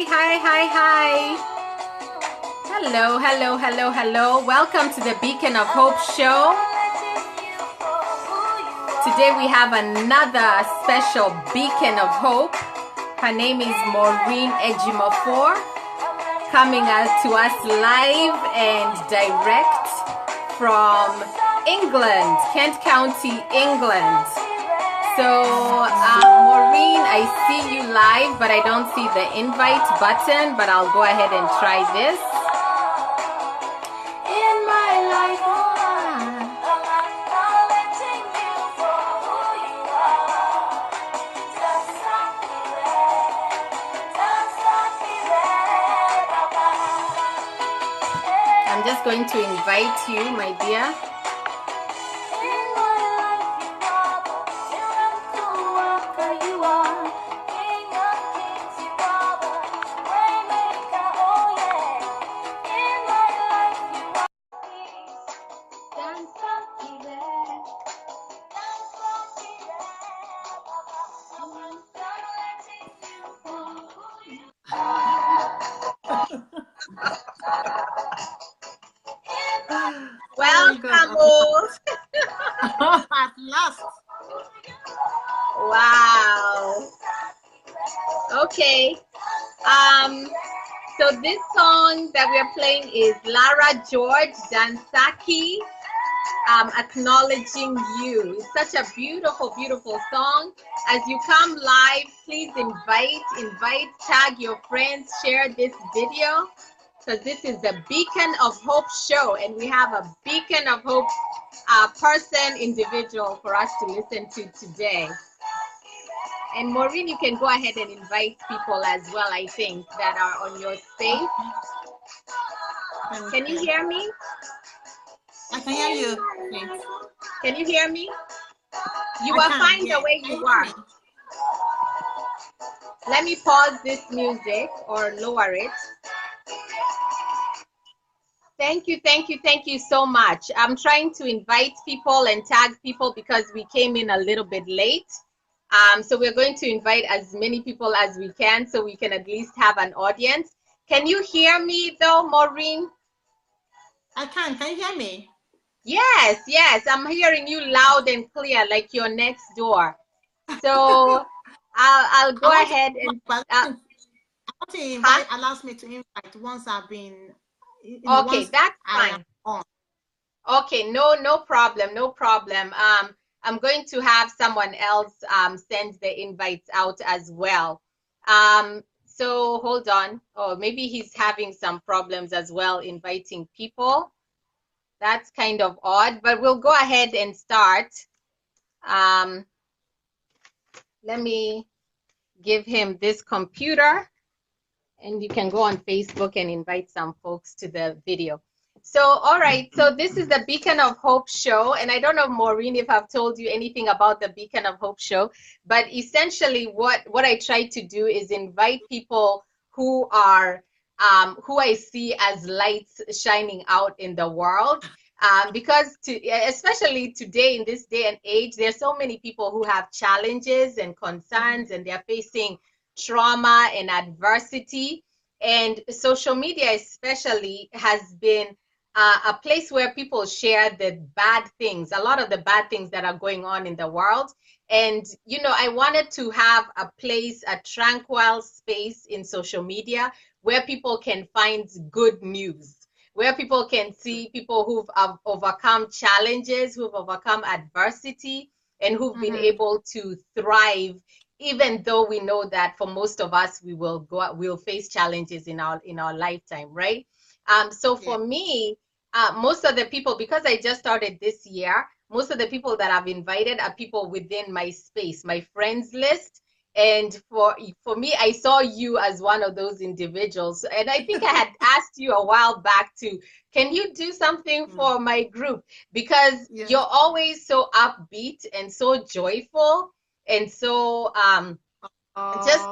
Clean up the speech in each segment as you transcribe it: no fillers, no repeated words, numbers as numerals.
Hi. Hello. Welcome to the Beacon of Hope show. Today we have another special beacon of hope. Her name is Maureen Ejimofor, coming to us live and direct from England, Kent County, England. So, Maureen, I see you live, but I don't see the invite button, but I'll go ahead and try this. In my life, I'm just going to invite you, my dear. Welcome. At last. Wow. Okay. So this song that we are playing is Lara George Dansaki, Acknowledging You. It's such a beautiful song. As you come live, please invite, tag your friends, share this video. So this is the Beacon of Hope show, and we have a Beacon of Hope individual for us to listen to today. And Maureen, you can go ahead and invite people as well, I think, that are on your space. Can you hear me? I can hear you. Thanks. Can you hear me? You are fine the way you are. Let me pause this music or lower it. Thank you so much. I'm trying to invite people and tag people because we came in a little bit late. So we're going to invite as many people as we can so we can at least have an audience. Can you hear me though, Maureen? I can. Can you hear me? Yes. I'm hearing you loud and clear, like you're next door. So I'll go ahead and invite allows me to invite once I've been. Okay, that's fine. Okay, no problem. I'm going to have someone else send the invites out as well. So hold on. Oh, maybe he's having some problems as well inviting people. That's kind of odd, but we'll go ahead and start. Let me give him this computer, and you can go on Facebook and invite some folks to the video. So, all right, so this is the Beacon of Hope show, and I don't know, Maureen, if I've told you anything about the Beacon of Hope show, but essentially what I try to do is invite people who are, who I see as lights shining out in the world. Because especially today, in this day and age, there's so many people who have challenges and concerns, and they're facing trauma and adversity. And social media especially has been a place where people share the bad things, a lot of the bad things that are going on in the world. And, you know, I wanted to have a place, a tranquil space in social media where people can find good news, where people can see people who've overcome challenges, who've overcome adversity, and who've been able to thrive, even though we know that for most of us, we'll face challenges in our lifetime, right? So for me, most of the people, because I just started this year, most of the people that I've invited are people within my space, my friends list. And for me, I saw you as one of those individuals. And I think I had asked you a while back can you do something for my group? Because you're always so upbeat and so joyful. And so just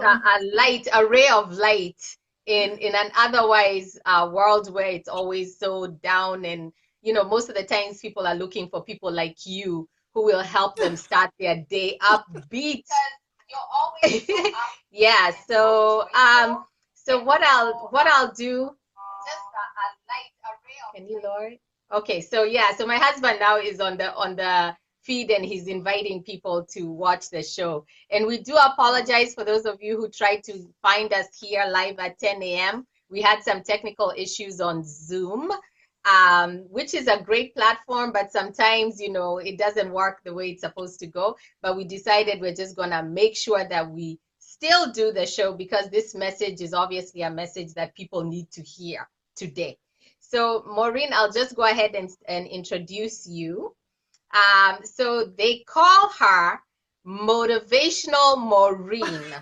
a ray of light in an otherwise world where it's always so down. And, you know, most of the times people are looking for people like you who will help them start their day upbeat. You're always so upbeat. Yeah, so So what I'll do, can you lower it? Okay, so yeah, so my husband now is on the feed and he's inviting people to watch the show. And we do apologize for those of you who tried to find us here live at 10 a.m. We had some technical issues on Zoom, which is a great platform, but sometimes, you know, it doesn't work the way it's supposed to go. But we decided we're just gonna make sure that we still do the show because this message is obviously a message that people need to hear today. So Maureen, I'll just go ahead and introduce you. So they call her motivational Maureen.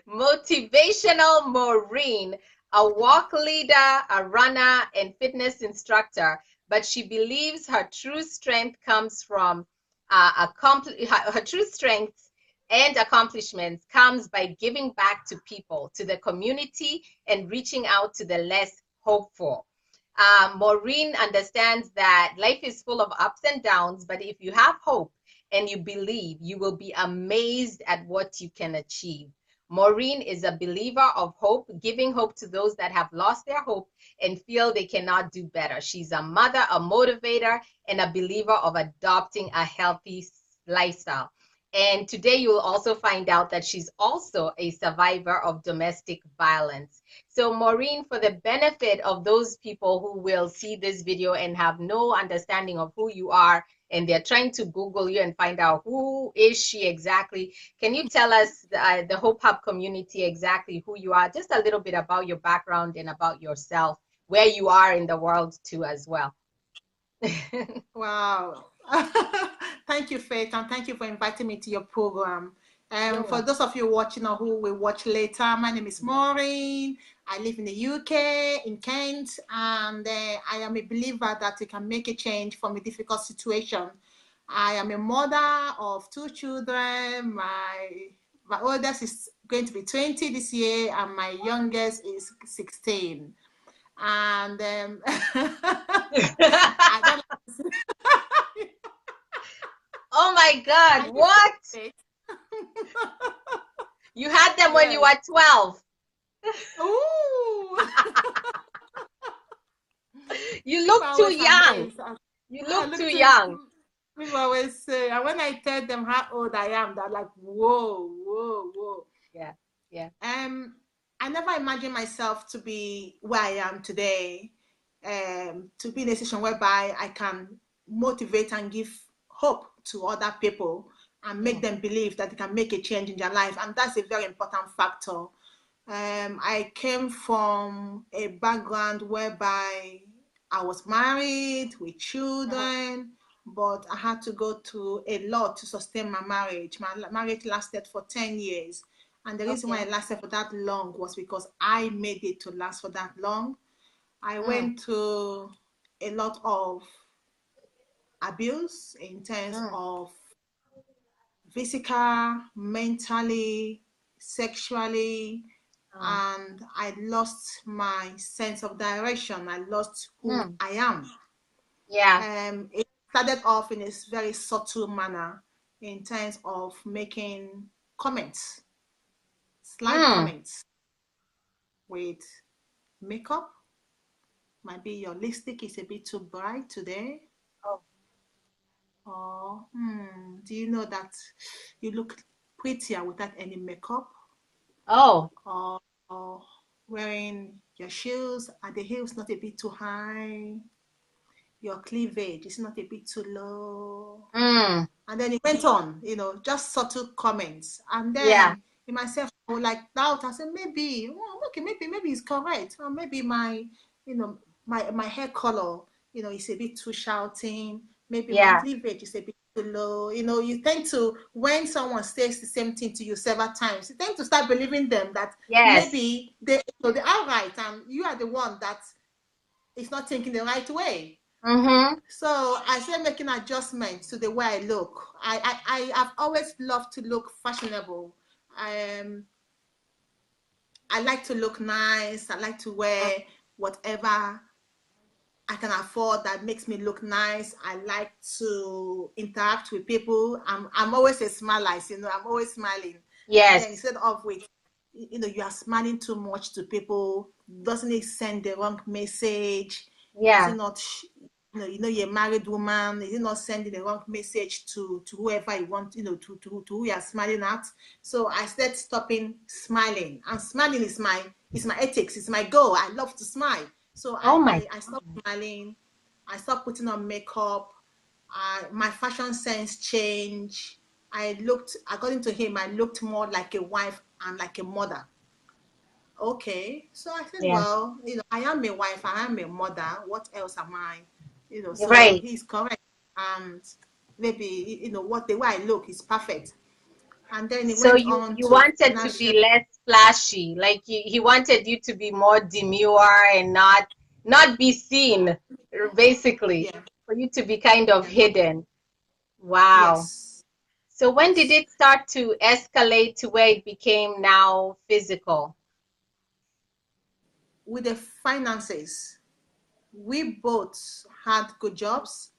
Motivational Maureen, a walk leader, a runner, and fitness instructor, but she believes her true strength comes from her true strength and accomplishments comes by giving back to people, to the community, and reaching out to the less hopeful. Maureen understands that life is full of ups and downs, but if you have hope and you believe, you will be amazed at what you can achieve. Maureen is a believer of hope, giving hope to those that have lost their hope and feel they cannot do better. She's a mother, a motivator, and a believer of adopting a healthy lifestyle. And today you will also find out that she's also a survivor of domestic violence. So Maureen, for the benefit of those people who will see this video and have no understanding of who you are, and they're trying to Google you and find out who is she exactly, can you tell us the Hope Hub community exactly who you are, just a little bit about your background and about yourself, where you are in the world too as well? Wow. Thank you, Faith, and thank you for inviting me to your program. For those of you watching or who will watch later, my name is Maureen. I live in the UK, in Kent, and I am a believer that you can make a change from a difficult situation. I am a mother of 2 children. My oldest is going to be 20 this year, and my youngest is 16. And I don't oh my God, what? You had them when you were 12. Ooh. You look too young. You look too young. People always say, and when I tell them how old I am, they're like, whoa, whoa, whoa. Yeah, yeah. I never imagined myself to be where I am today, to be in a situation whereby I can motivate and give hope to other people and make them believe that they can make a change in their life. And that's a very important factor. I came from a background whereby I was married with children, but I had to go through a lot to sustain my marriage. My marriage lasted for 10 years. And the reason why it lasted for that long was because I made it to last for that long. I went through a lot of abuse in terms of physical, mentally, sexually, and I lost my sense of direction. I lost who I am. Yeah. It started off in a very subtle manner in terms of making comments, slight comments with makeup. Might be your lipstick is a bit too bright today. Or do you know that you look prettier without any makeup? Or wearing your shoes, are the heels not a bit too high? Your cleavage is not a bit too low. And then it went on, you know, just subtle comments. And then in myself, I would like doubt. I said, maybe, okay, maybe it's correct. Or maybe my, you know, my hair color, you know, is a bit too shouting. Maybe my cleavage is a bit too low. You know, you tend to, when someone says the same thing to you several times, you tend to start believing them that maybe they are right and you are the one that is not thinking the right way. So I started making adjustments to the way I look. I have always loved to look fashionable. I like to look nice. I like to wear whatever I can afford that makes me look nice. I like to interact with people. I'm always a smiler, you know. I'm always smiling. And then Yes. instead of with, you are smiling too much to people, doesn't it send the wrong message? Is it Yeah. not, you're a married woman, is it not sending the wrong message to whoever you want, to who you are smiling at? So I started stopping smiling, and smiling is my ethics, it's my goal. I love to smile. So Oh my I stopped smiling. I stopped putting on makeup. My fashion sense changed. I looked, according to him, I looked more like a wife and like a mother. Okay. So I said, yeah. well, I am a wife, I am a mother. What else am I? So Right. he's correct. And maybe, what the way I look is perfect. And then he So went you on you to wanted to financial. be less flashy, like he wanted you to be more demure and not be seen, basically, Yeah. for you to be kind of Yeah. hidden. Wow. Yes. So when did Yes. it start to escalate to where it became now physical? With the finances, we both had good jobs.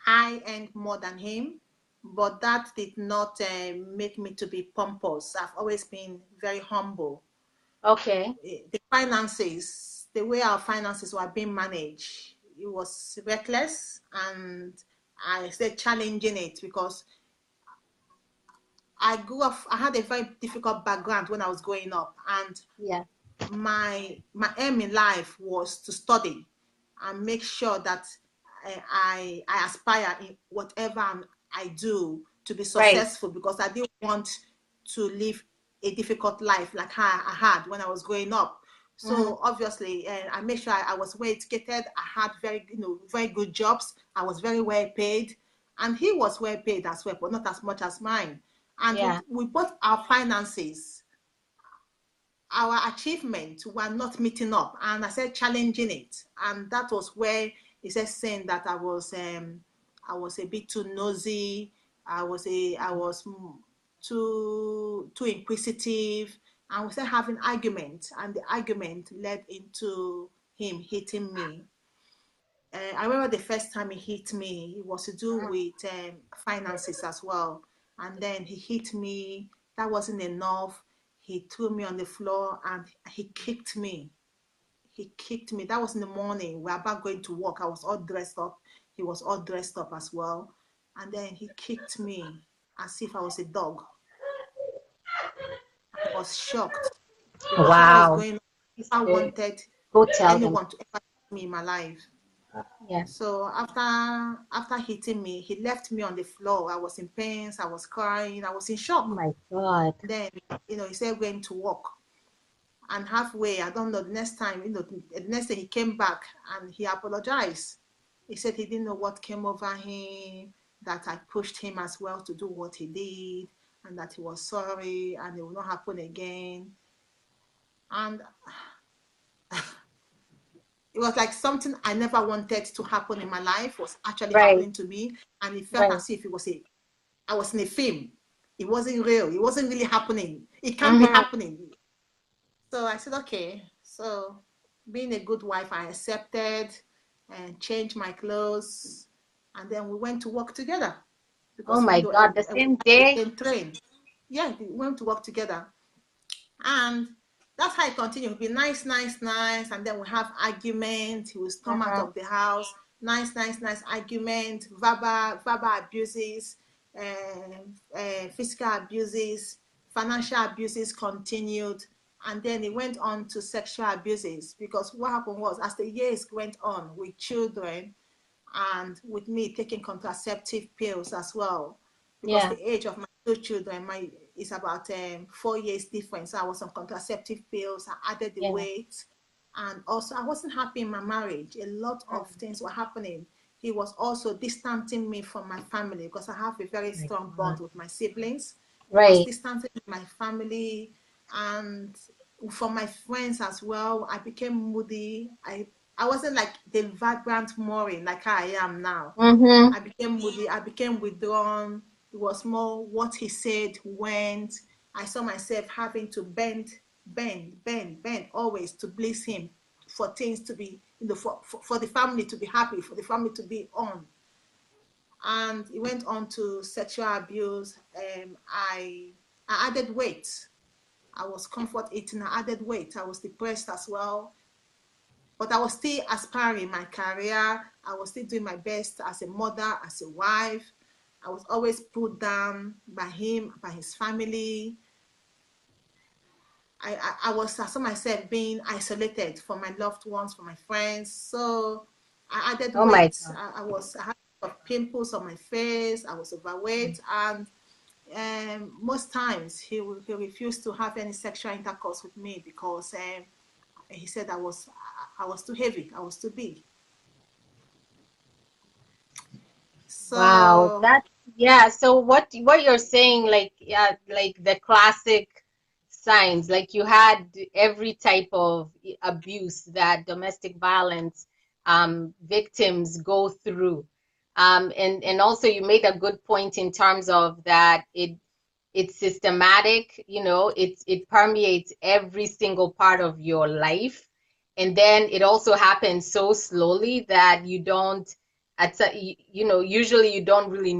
I earned more than him, but that did not make me to be pompous. I've always been very humble. Okay. The finances, the way our finances were being managed, it was reckless, and I said challenging it because I grew up. I had a very difficult background when I was growing up, and Yeah. my aim in life was to study and make sure that I aspire in whatever I do to be Right. successful, because I didn't want to live a difficult life like I had when I was growing up. Hmm. So obviously, I made sure I was well educated. I had very good jobs. I was very well paid, and he was well paid as well, but not as much as mine. And Yeah. with both our finances, our achievements were not meeting up, and I said challenging it, and that was where he said saying that I was a bit too nosy. I was too inquisitive, and we started having argument, and the argument led into him hitting me. I remember the first time he hit me, it was to do with finances as well. And then he hit me. That wasn't enough. He threw me on the floor and he kicked me. He kicked me. That was in the morning. We were about going to work. I was all dressed up. He was all dressed up as well. And then he kicked me as if I was a dog. I was shocked because what was Wow. going on, I wanted Go tell them. anyone to ever hit me in my life. Yeah. So after hitting me, he left me on the floor. I was in pains, I was crying, I was in Oh shock. my God. Then, he said going to work. And halfway, I don't know, the next time, the next day he came back and he apologized. He said he didn't know what came over him, that I pushed him as well to do what he did, and that he was sorry and it will not happen again. And it was like something I never wanted to happen in my life was actually Right. happening to me. And it felt Right. as if I was in a film. It wasn't real. It wasn't really happening. It can't be Mm-hmm. happening. So I said, okay. So being a good wife, I accepted and changed my clothes. And then we went to work together Oh because, my God. The we same had the day? same train. Yeah, we went to work together. And that's how it continued. It'd be nice, nice, nice. And then we have argument. He will storm out Uh-huh. of the house. Nice, nice, nice argument. Verbal abuses, physical abuses, financial abuses continued. And then it went on to sexual abuses, because what happened was, as the years went on with children, and with me taking contraceptive pills as well, because Yeah. the age of my two children my is about 4 years difference. So I was on contraceptive pills. I added the Yeah. weight, and also I wasn't happy in my marriage. A lot of Oh things were happening. He was also distancing me from my family, because I have a very my strong God. bond with my siblings. He was Right. distancing my family, and from my friends as well. I became moody. I wasn't like the vibrant Maureen like I am now. Mm-hmm. I became moody. I became withdrawn. It was more what he said went. I saw myself having to bend always to please him, for things to be, for the family to be happy, for the family to be on. And it went on to sexual abuse. I I added weight. I was comfort eating. I added weight. I was depressed as well. But I was still aspiring my career. I was still doing my best as a mother, as a wife. I was always put down by him, by his family. I saw myself being isolated from my loved ones, from my friends. So I added Oh my weight. God. I had a lot of pimples on my face. I was overweight, and most times he refused to have any sexual intercourse with me because he said I was too heavy. I was too big. Wow, So that yeah. So what you're saying, like yeah, like the classic signs, like you had every type of abuse that domestic violence victims go through. And also you made a good point in terms of that it's systematic, you know, it permeates every single part of your life. And then it also happens so slowly that you don't you know, usually you don't really.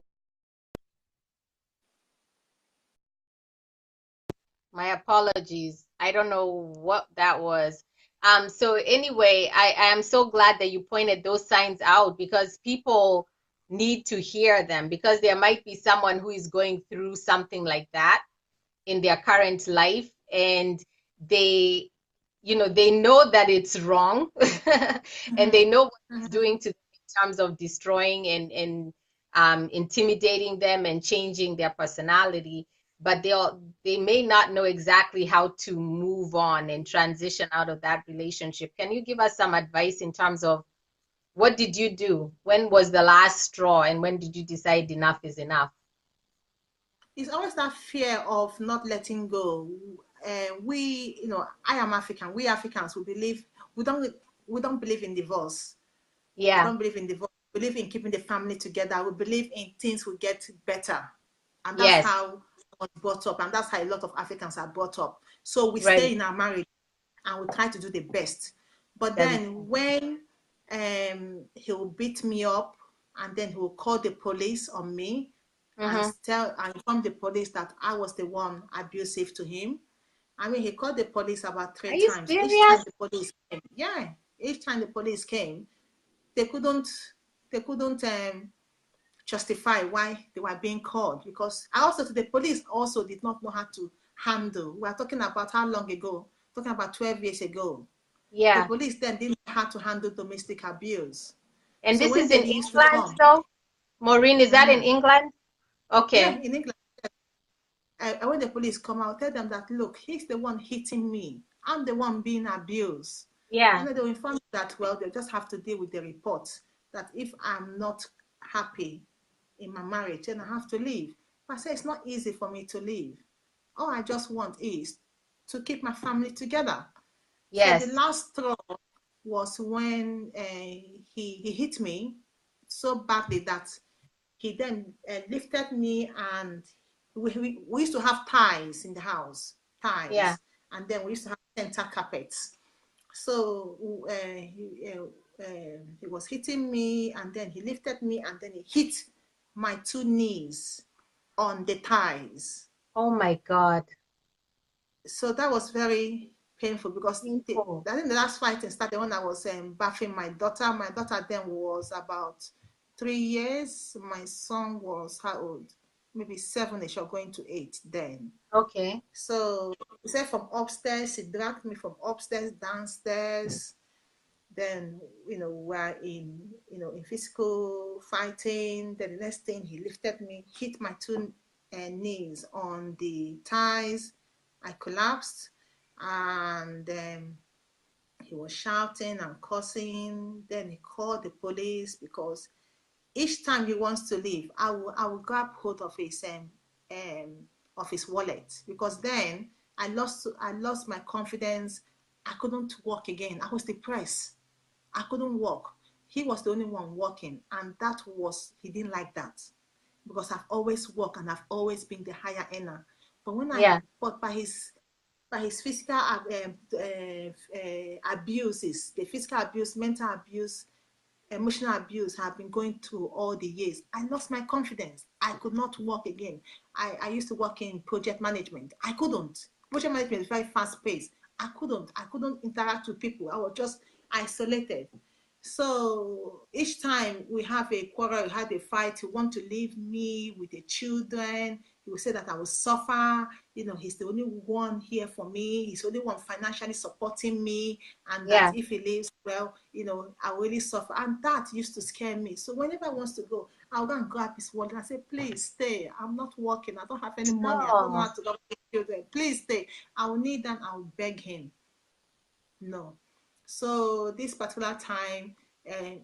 My apologies. I don't know what that was. So anyway, I am so glad that you pointed those signs out because people need to hear them because there might be someone who is going through something like that in their current life and they, you know, they know that it's wrong and they mhm, know what it's mhm. doing to them in terms of destroying and intimidating them and changing their personality, but they may not know exactly how to move on and transition out of that relationship. Can you give us some advice in terms of what did you do? When was the last straw and when did you decide enough is enough? It's always that fear of not letting go. We, I am African. We Africans, we don't we don't believe in divorce. We Yeah. don't believe in divorce. We believe in keeping the family together. We believe in things will get better, and that's Yes. how I was brought up, and that's how a lot of Africans are brought up. So we Right. stay in our marriage and we try to do the best. But That then when he will beat me up, and then he will call the police on me and mm-hmm. inform the police that I was the one abusive to him. I mean, he called the police about three Are you times. Each serious? time the police came, yeah, each time the police came, they couldn't they couldn't justify why they were being called, because also the police also did not know how to handle. We are talking about how long ago? Talking about 12 years ago. The Yeah. police then didn't know how to handle domestic abuse. And So this when is they in used to England, come, so Maureen, is that in mhm, England? yeah, Okay. in England, when the police come, I'll tell them that, look, he's the one hitting me. I'm the one being abused. Yeah. And then they'll inform me that, well, they'll just have to deal with the report, that if I'm not happy in my marriage, then I have to leave. But I say it's not easy for me to leave. All I just want is to keep my family together. So the Yes. last straw was when he hit me so badly that he then lifted me, and we used to have ties in the house, Yeah. ties, and then we used to have center carpets. So he was hitting me, and then he lifted me, and then he hit my two knees on the ties. Oh my God. So that was very painful because Painful. I think the last fighting started when I was bathing my daughter. My daughter then was about 3 years. My son was how old? Maybe 7ish or going to 8 then. Okay. So he said from upstairs, he dragged me from upstairs downstairs. Then we're in physical fighting. Then the next thing, he lifted me, hit my two knees on the ties. I collapsed, and he was shouting and cursing. Then he called the police because each time he wants to leave, I will grab hold of his wallet, because then I lost my confidence. I couldn't walk again. I was depressed. I couldn't walk. He was the only one walking, and he didn't like that, because I've always walked and I've always been the higher earner. Yeah. But by his physical abuses, the physical abuse, mental abuse, emotional abuse have been going through all the years, I lost my confidence. I could not work again. I used to work in project management. I couldn't. Project management is very fast paced. I couldn't interact with people. I was just isolated. So each time we have a quarrel, we had a fight, he want to leave me with the children. He will say that I will suffer. You know, he's the only one here for me. He's the only one financially supporting me. And that Yeah. if he leaves, well, you know, I will really suffer. And that used to scare me. So whenever I wants to go, I'll go and grab his wallet and I say, please stay. I'm not working. I don't have any money. I don't know Oh, how to go to the children. Please stay. I will need that. I'll beg him. No. So this particular time,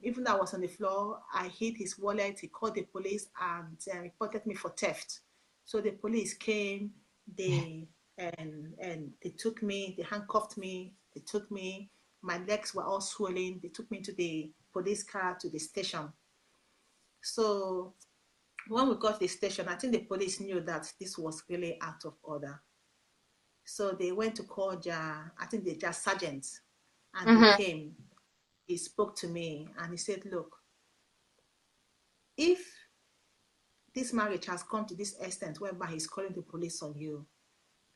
even though I was on the floor, I hid his wallet. He called the police and reported me for theft. So the police came, they and they took me, they handcuffed me, they took me. My legs were all swollen. They took me to the police car to the station. So when we got to the station, I think the police knew that this was really out of order. So they went to call their, I think they just sergeant, and he mm-hmm. came. He spoke to me and he said, look, if this marriage has come to this extent whereby he's calling the police on you,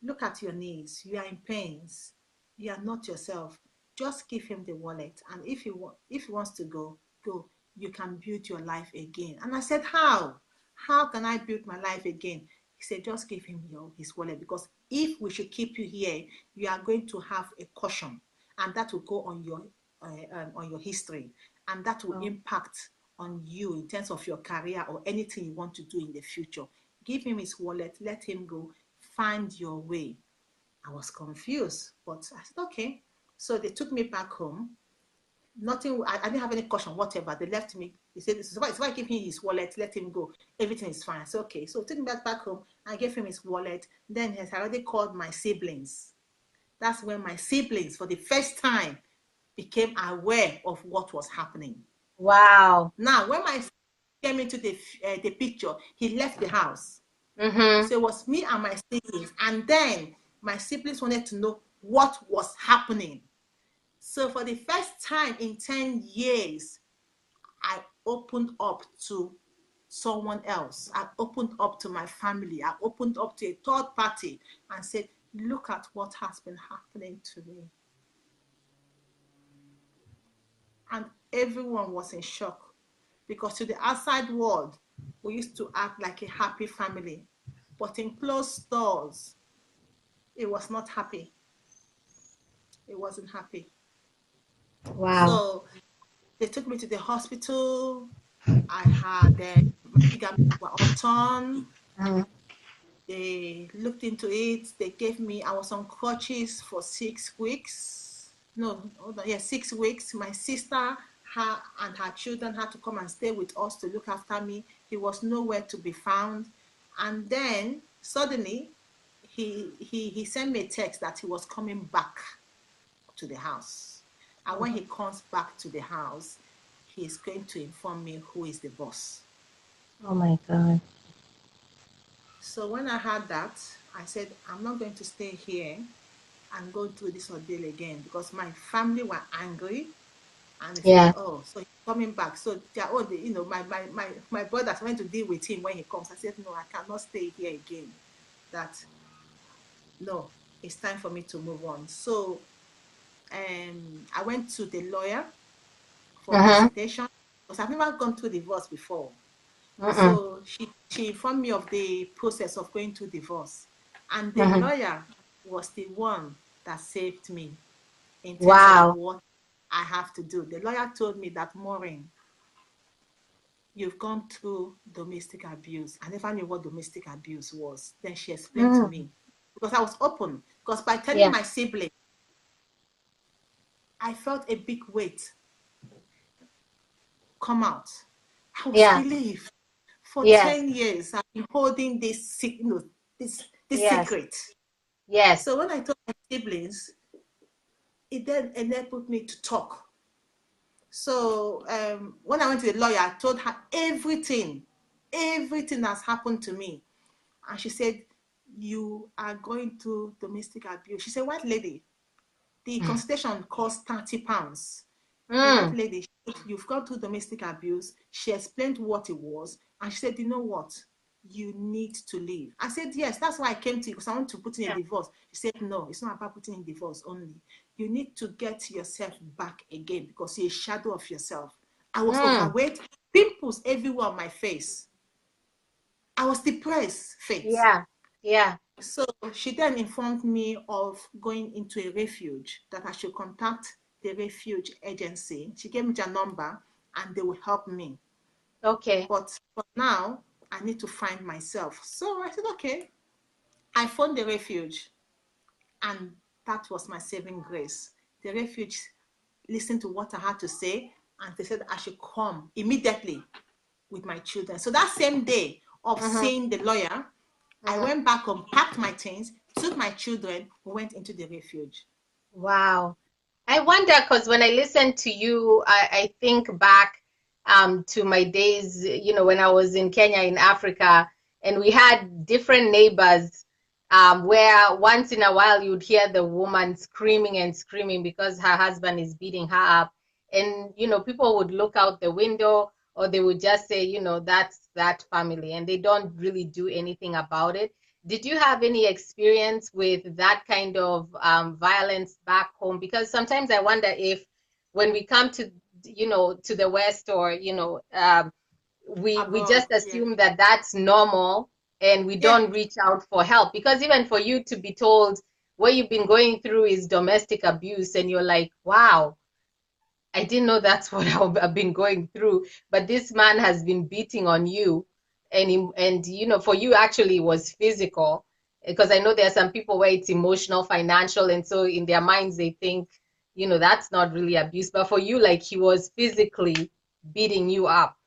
look at your knees. You are in pains. You are not yourself. Just give him the wallet. And if he wants to go, go. You can build your life again. And I said, how? How can I build my life again? He said, just give him his wallet, because if we should keep you here, you are going to have a caution, and that will go on your history, and that will Oh, impact on you in terms of your career or anything you want to do in the future. Give him his wallet, let him go, find your way. I was confused, but I said, okay. So they took me back home. Nothing, I didn't have any caution, whatever. They left me. He said, this is why, I give him his wallet, let him go. Everything is fine. I said, okay. So took me back home. I gave him his wallet. Then he has already called my siblings. That's when my siblings, for the first time, became aware of what was happening. wow. Now, when my came into the picture, he left the house. Mm-hmm. So it was me and my siblings. And then my siblings wanted to know what was happening. So for the first time in 10 years, I opened up to someone else. I opened up to my family. I opened up to a third party and said, look at what has been happening to me. And everyone was in shock, because to the outside world, we used to act like a happy family. But in closed doors, it was not happy. It wasn't happy. Wow. So they took me to the hospital. I had my ligaments were all torn. Mm-hmm. They looked into it. They gave me, I was on crutches for 6 weeks. No, hold on, yeah, 6 weeks. My sister and her children had to come and stay with us to look after me. He was nowhere to be found. And then suddenly he sent me a text that he was coming back to the house. And when he comes back to the house, he is going to inform me who is the boss. Oh my God. So when I heard that, I said, I'm not going to stay here and go through this ordeal again, because my family were angry. And they said, Yeah. oh, so he's coming back. So they're all the, my brothers went to deal with him when he comes. I said, no, I cannot stay here again. That, no, it's time for me to move on. So I went to the lawyer for Mm-hmm. consultation, because I've never gone through divorce before. Mm-mm. So she informed me of the process of going through divorce. And the Mm-hmm. lawyer was the one that saved me in terms of Wow. what I have to do. The lawyer told me that, Maureen, you've gone through domestic abuse. I never knew what domestic abuse was. Then she explained to Mm. me, because I was open. Because by telling Yeah. my sibling, I felt a big weight come out. I was Yeah. relieved. For Yes. 10 years, I've been holding this Yes. secret. Yes. So when I told my siblings, it then enabled me to talk. So when I went to the lawyer, I told her everything that's happened to me. And she said, you are going through domestic abuse. She said, white lady, the consultation costs £30. That lady, you've gone through domestic abuse. She explained what it was, and she said, you know what? You need to leave. I said, yes, that's why I came to you, because I want to put in a divorce. She said, no, it's not about putting in divorce only. You need to get yourself back again, because you're a shadow of yourself. I was overweight, pimples everywhere on my face. I was depressed, Faith. Yeah. So she then informed me of going into a refuge, that I should contact the refuge agency. She gave me their number and they will help me. Okay. But for now, I need to find myself. So I said, okay. I found the refuge, and that was my saving grace. The refuge listened to what I had to say, and they said I should come immediately with my children. So that same day of seeing the lawyer, I went back home, packed my things, took my children, went into the refuge. Wow. I wonder, because when I listen to you, I think back to my days, when I was in Kenya, in Africa, and we had different neighbors where once in a while you'd hear the woman screaming and screaming because her husband is beating her up. And, people would look out the window, or they would just say, that's that family, and they don't really do anything about it. Did you have any experience with that kind of violence back home? Because sometimes I wonder if when we come to, to the West, or, we Abroad, just assume that that's normal, and we yeah. don't reach out for help. Because even for you to be told what you've been going through is domestic abuse, and you're like, wow, I didn't know that's what I've been going through. But this man has been beating on you, and for you actually it was physical. Because I know there are some people where it's emotional, financial, and so in their minds they think, that's not really abuse. But for you, like, he was physically beating you up.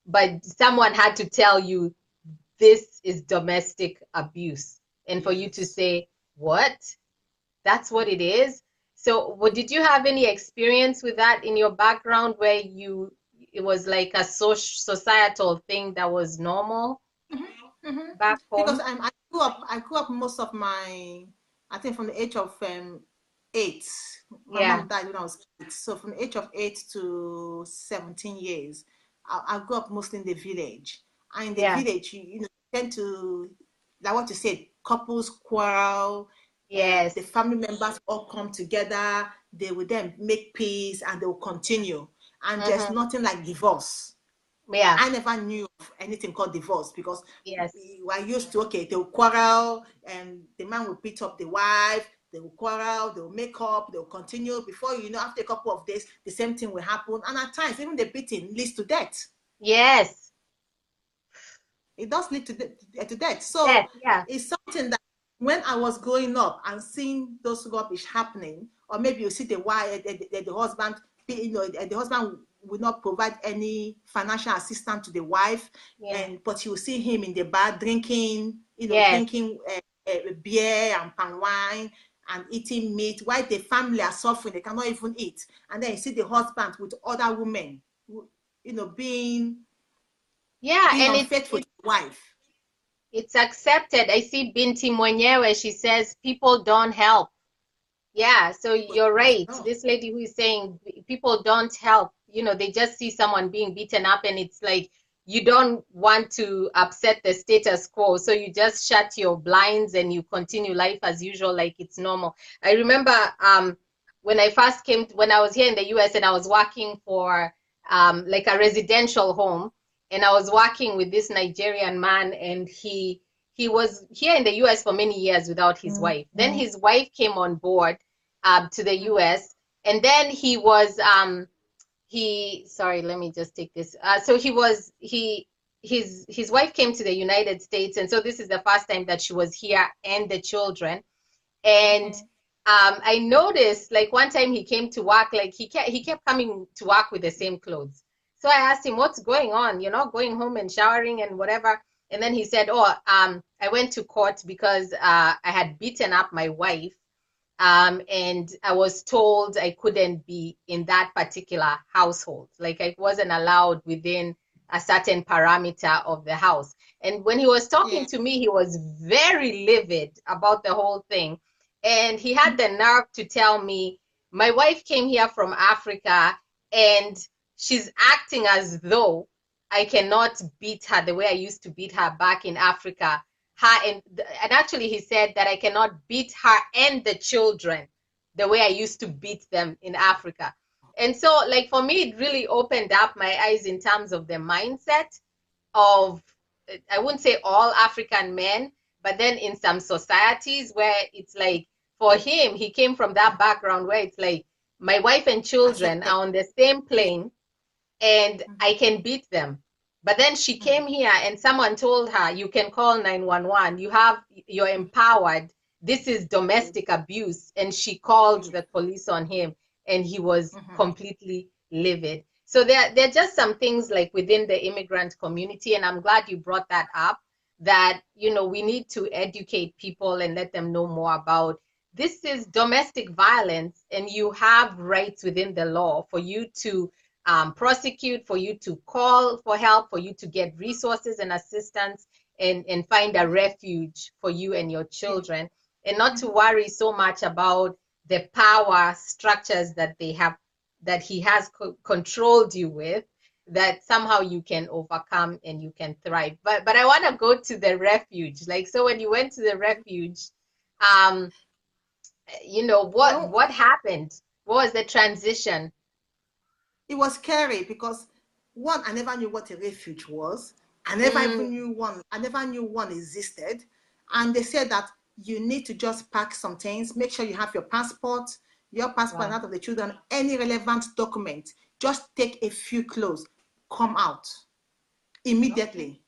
But someone had to tell you this is domestic abuse, and for you to Yes. say, what? That's what it is. So, did you have any experience with that in your background where it was like a societal thing that was normal back Because home? I grew up most of my, I think from the age of 8. My Yeah, mom died when I was 8. So from the age of 8 to 17 years, I grew up mostly in the village. And in the yeah, village, you tend to, like what you said, couples quarrel, the yes, family members all come together, they will then make peace and they will continue. And there's nothing like divorce. yeah, I never knew of anything called divorce, because yes, we were used to, okay, they'll quarrel and the man will beat up the wife, they will quarrel, they'll make up, they'll continue. Before you know, after a couple of days, the same thing will happen. And at times, even the beating leads to death. yes, It does lead to death. yes, So yeah, it's something that when I was growing up and seeing those rubbish happening, or maybe you see the wife, the husband, the husband will not provide any financial assistance to the wife, yeah, but you will see him in the bar drinking, yes, drinking beer and palm wine and eating meat, while the family are suffering, they cannot even eat. And then you see the husband with other women, being yeah, and unfaithful to the wife. it's accepted. I see Binti Mwenyewe, she says people don't help. Yeah, so you're right. No. This lady who is saying people don't help, they just see someone being beaten up, and it's like you don't want to upset the status quo. So you just shut your blinds and you continue life as usual, like it's normal. I remember when when I was here in the US, and I was working for like a residential home, and I was working with this Nigerian man, and he was here in the US for many years without his wife. Then his wife came on board to the US, and then sorry, let me just take this. So his wife came to the United States, and so this is the first time that she was here, and the children. And I noticed, like, one time he came to work, like he kept coming to work with the same clothes. So I asked him, what's going on? Going home and showering and whatever. And then he said, oh, I went to court because I had beaten up my wife, and I was told I couldn't be in that particular household. Like, I wasn't allowed within a certain parameter of the house. And when he was talking Yeah. to me, he was very livid about the whole thing. And he had the nerve to tell me, my wife came here from Africa, and she's acting as though I cannot beat her the way I used to beat her back in Africa. And actually he said that I cannot beat her and the children the way I used to beat them in Africa. And so, like, for me, it really opened up my eyes in terms of the mindset of, I wouldn't say all African men, but then in some societies where it's like, for him, he came from that background where it's like, my wife and children Accepted. are on the same Yeah. plane and I can beat them. But then she came here and someone told her, you can call 911. You're empowered. This is domestic abuse. And she called the police on him and he was completely livid. So there are just some things like within the immigrant community, and I'm glad you brought that up, that, you know, we need to educate people and let them know more about this is domestic violence, and you have rights within the law for you to prosecute, for you to call for help, for you to get resources and assistance, and find a refuge for you and your children, and not to worry so much about the power structures that they have, that he has controlled you with, that somehow you can overcome and you can thrive. But I want to go to the refuge. Like, so when you went to the refuge, you know, what happened? What was the transition? It was scary because, one, I never knew what a refuge was. I never even knew one. I never knew one existed. And they said that you need to just pack some things, make sure you have your passport, and that of the children, any relevant document. Just take a few clothes, come out immediately.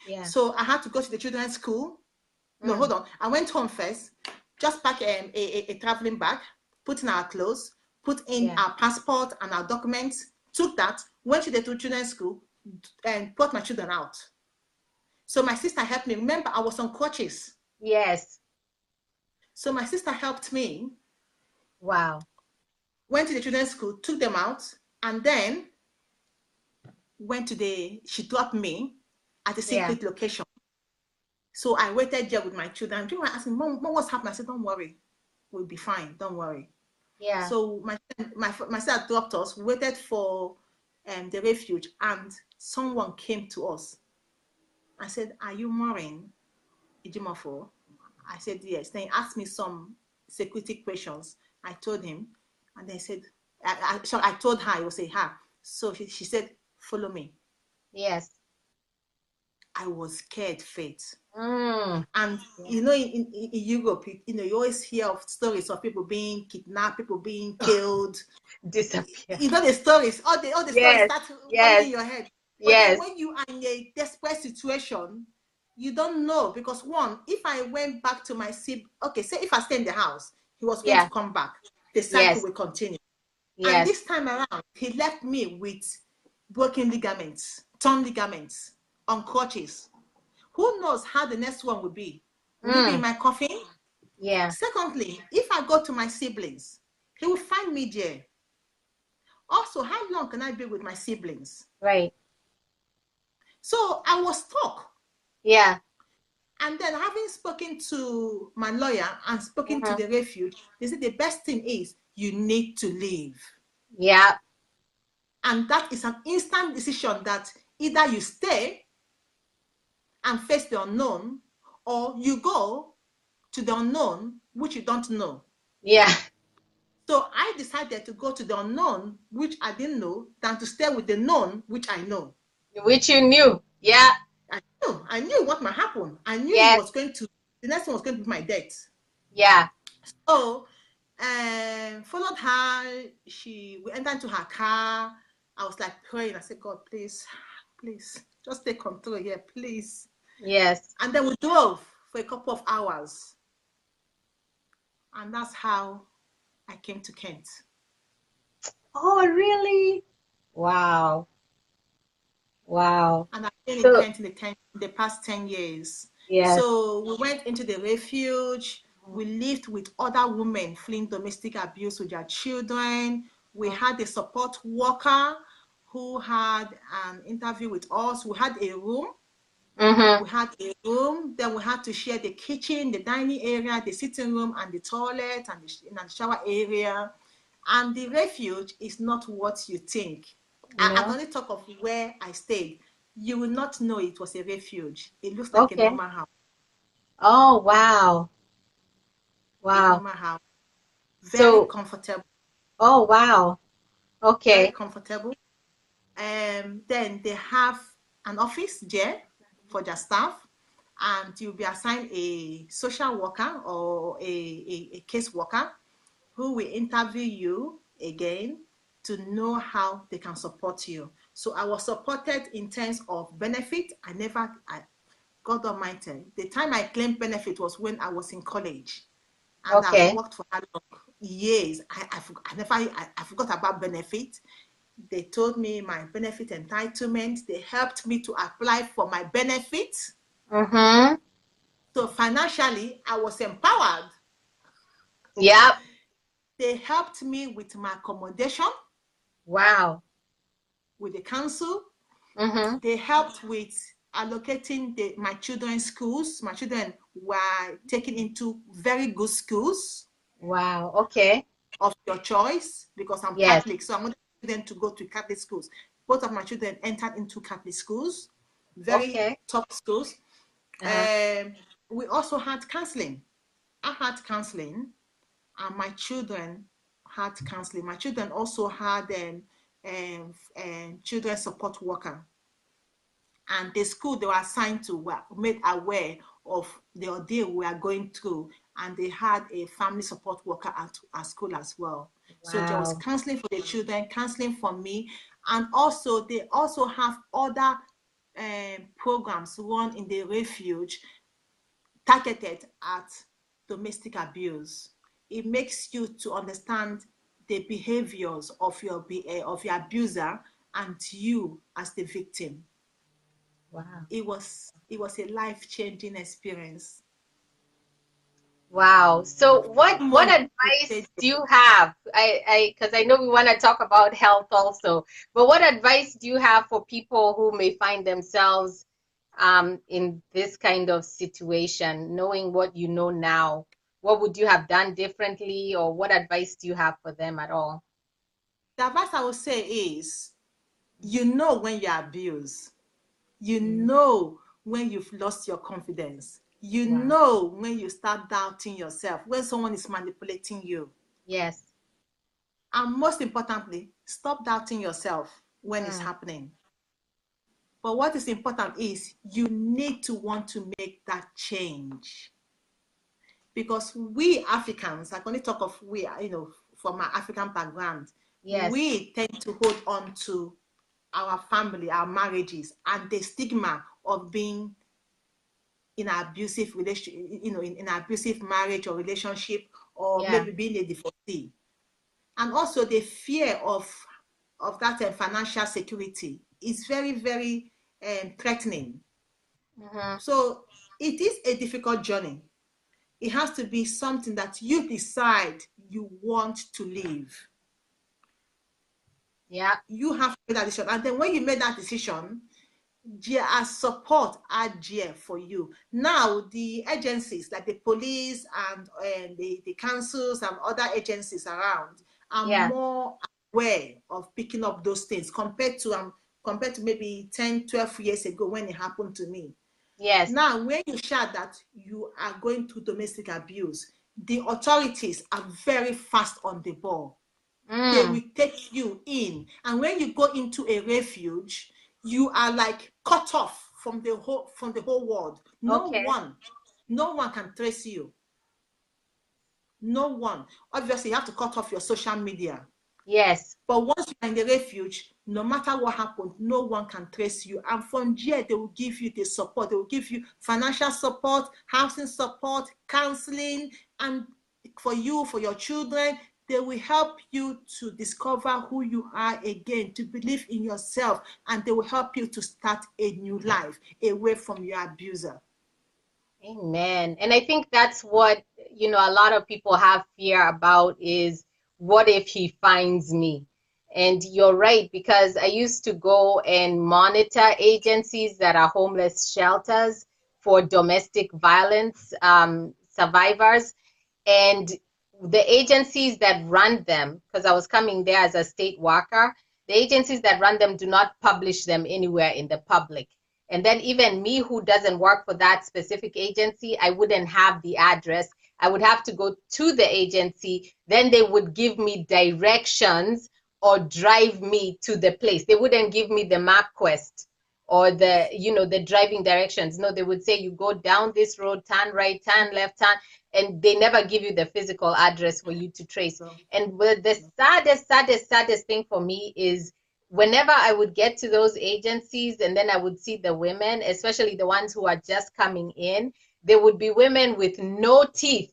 Yeah. So I had to go to the children's school. No, hold on. I went home first, just pack a traveling bag, put in our clothes, put in our passport and our documents, took that, went to the children's school, and brought my children out. So my sister helped me. Remember, I was on crutches. Yes. So my sister helped me. Wow. Went to the children's school, took them out, and then she dropped me at a secret location. So I waited there with my children. People were asking, Mom, what's happening? I said, don't worry. We'll be fine. Don't worry. Yeah. So my sister dropped us, waited for the refuge, and someone came to us. I said, are you Maureen Ejimofor? I said, yes. Then he asked me some security questions. I told him, and they said, I told her, I will say her. So she said, follow me. Yes. I was scared, Faith. And you know, in Europe, you know, you always hear of stories of people being kidnapped, people being killed, disappear. You know the stories. All the stories start running in your head. But then when you are in a desperate situation, you don't know, because one, if I went back to my okay, say if I stay in the house, he was going to come back. The cycle will continue. And this time around, he left me with broken ligaments, torn ligaments, on crutches. Who knows how the next one will be? Will he be in my coffin? Yeah. Secondly, if I go to my siblings, he will find me there. Also, how long can I be with my siblings? Right. So I was stuck. Yeah. And then, having spoken to my lawyer and spoken to the refuge, they said the best thing is you need to leave. Yeah. And that is an instant decision, that either you stay and face the unknown, or you go to the unknown, which you don't know. Yeah. So I decided to go to the unknown, which I didn't know, than to stay with the known, which I know. Which you knew. Yeah. I knew what might happen. I knew it was going to, the next one was going to be my death. Yeah. So followed her. We entered into her car. I was like praying. I said, God, please, just take control here, please. Yes. And then we drove for a couple of hours. And that's how I came to Kent. Oh, really? Wow. Wow. And I've been in Kent in the past 10 years. Yes. So we went into the refuge. We lived with other women fleeing domestic abuse with their children. We had a support worker who had an interview with us. We had a room. We had a room. Then we had to share the kitchen, the dining area, the sitting room, and the toilet, and the shower area. And the refuge is not what you think. I No. can only talk of where I stayed. You will not know it was a refuge. It looks like a Okay. normal house. Oh, wow. A Wow. normal house. Very So, comfortable. oh, wow. Very Okay. comfortable. Then they have an office there for their staff, and you'll be assigned a social worker or a case worker who will interview you again to know how they can support you. So I was supported in terms of benefit. God Almighty, the time I claimed benefit was when I was in college, and I've Okay. worked for how long? Years. I forgot about benefit. They told me my benefit entitlement. They helped me to apply for my benefit. Mm-hmm. So financially, I was empowered. Yep. They helped me with my accommodation Wow. with the council. Mm-hmm. They helped with allocating my children's schools. My children were taken into very good schools Wow. Okay. of your choice because I'm Yes. Catholic. So I wanted them to go to Catholic schools. Both of my children entered into Catholic schools, very Okay. top schools. Uh-huh. We also had counseling. I had counseling, and my children had counseling. My children also had children support worker, and the school they were assigned to were made aware of the ordeal we are going through, and they had a family support worker at school as well. So there was Wow. counseling for the children, counseling for me, and also they also have other programs run in the refuge targeted at domestic abuse. It makes you to understand the behaviors of your abuser and you as the victim. Wow. It was a life-changing experience. Wow. So what Someone advice do you have? Because I know we want to talk about health also, but what advice do you have for people who may find themselves in this kind of situation, knowing what you know now? What would you have done differently, or what advice do you have for them at all? the advice I would say is, you know when you're abused, you Mhm. know when you've lost your confidence, you Wow. know when you start doubting yourself, when someone is manipulating you. Yes. And most importantly, stop doubting yourself when it's Mm. happening. But what is important is you need to want to make that change. Because we Africans, I can only talk of we, from my African background, Yes. we tend to hold on to our family, our marriages, and the stigma of being in an abusive relationship, in an abusive marriage or relationship, or Yeah. maybe being a divorcee. And also the fear of that financial security is very, very threatening. Hmm. So it is a difficult journey. It has to be something that you decide you want to live. Yeah. You have to make that decision. And then when you make that decision, there are support out there for you. Now, the agencies like the police and the councils and other agencies around are Yeah. more aware of picking up those things compared to maybe 10, 12 years ago when it happened to me. Yes. Now, when you shout that you are going through domestic abuse, the authorities are very fast on the ball. They Mm. will take you in. And when you go into a refuge, you are like cut off from the whole world. Okay. No one can trace you. No one. Obviously, you have to cut off your social media. Yes. But once you're in the refuge, no matter what happens, no one can trace you. And from there, they will give you the support. They will give you financial support, housing support, counseling, and for you, for your children, they will help you to discover who you are again, to believe in yourself, and they will help you to start a new life away from your abuser. Amen. And I think that's what, a lot of people have fear about is what if he finds me? And you're right, because I used to go and monitor agencies that are homeless shelters for domestic violence survivors. And the agencies that run them, because I was coming there as a state worker, the agencies that run them do not publish them anywhere in the public. And then even me, who doesn't work for that specific agency, I wouldn't have the address. I would have to go to the agency. Then they would give me directions or drive me to the place. They wouldn't give me the MapQuest or the, the driving directions. No, they would say, you go down this road, turn right, turn left, turn, and they never give you the physical address for you to trace. And the saddest thing for me is whenever I would get to those agencies and then I would see the women, especially the ones who are just coming in, there would be women with no teeth,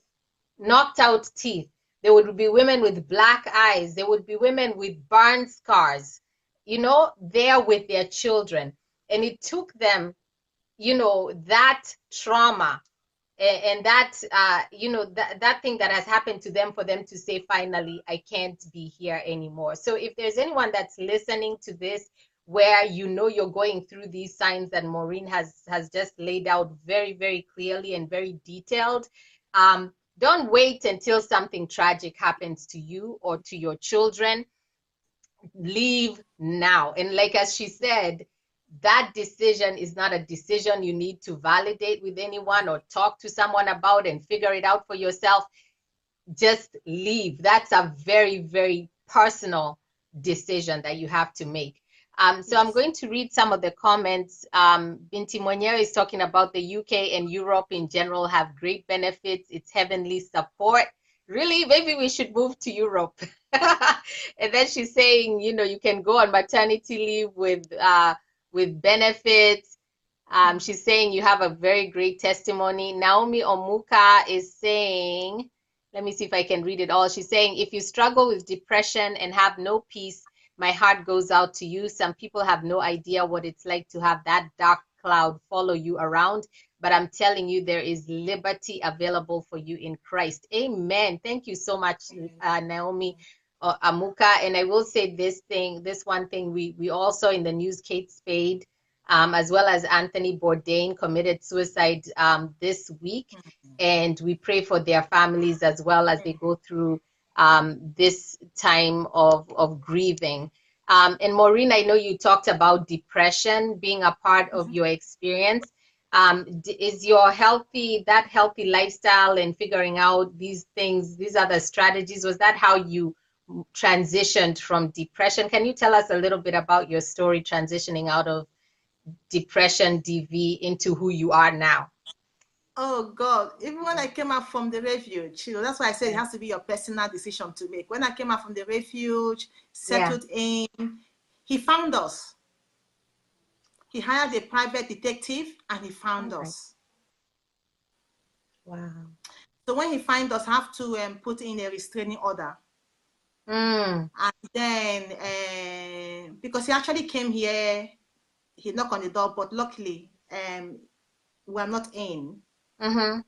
knocked out teeth. There would be women with black eyes. There would be women with burn scars, there with their children. And it took them, that trauma and that that thing that has happened to them for them to say, finally, I can't be here anymore. So if there's anyone that's listening to this where you're going through these signs that Maureen has just laid out very, very clearly and very detailed, don't wait until something tragic happens to you or to your children. Leave now. And like as she said, that decision is not a decision you need to validate with anyone or talk to someone about and figure it out for yourself. Just leave. That's a very, very personal decision that you have to make. So I'm going to read some of the comments. Binti Monier is talking about the UK and Europe in general have great benefits. It's heavenly support. Really, maybe we should move to Europe. And then she's saying, you can go on maternity leave with benefits. She's saying you have a very great testimony. Naomi Omuka is saying, let me see if I can read it all. She's saying, if you struggle with depression and have no peace, my heart goes out to you. Some people have no idea what it's like to have that dark cloud follow you around, but I'm telling you, there is liberty available for you in Christ. Amen. Thank you so much, Naomi Amuka. And I will say this one thing, we also in the news, Kate Spade, as well as Anthony Bourdain committed suicide this week. And we pray for their families as well as they go through this time of grieving. And Maureen, I know you talked about depression being a part of your experience. Is your healthy lifestyle and figuring out these things, these are the strategies, was that how you transitioned from depression? Can you tell us a little bit about your story transitioning out of depression, DV, into who you are now? Oh God, even when I came out from the refuge, that's why I said it has to be your personal decision to make. When I came out from the refuge, settled in, he found us. He hired a private detective and he found us. Wow. So when he finds us, I have to put in a restraining order. And then, because he actually came here, he knocked on the door, but luckily, we're not in. And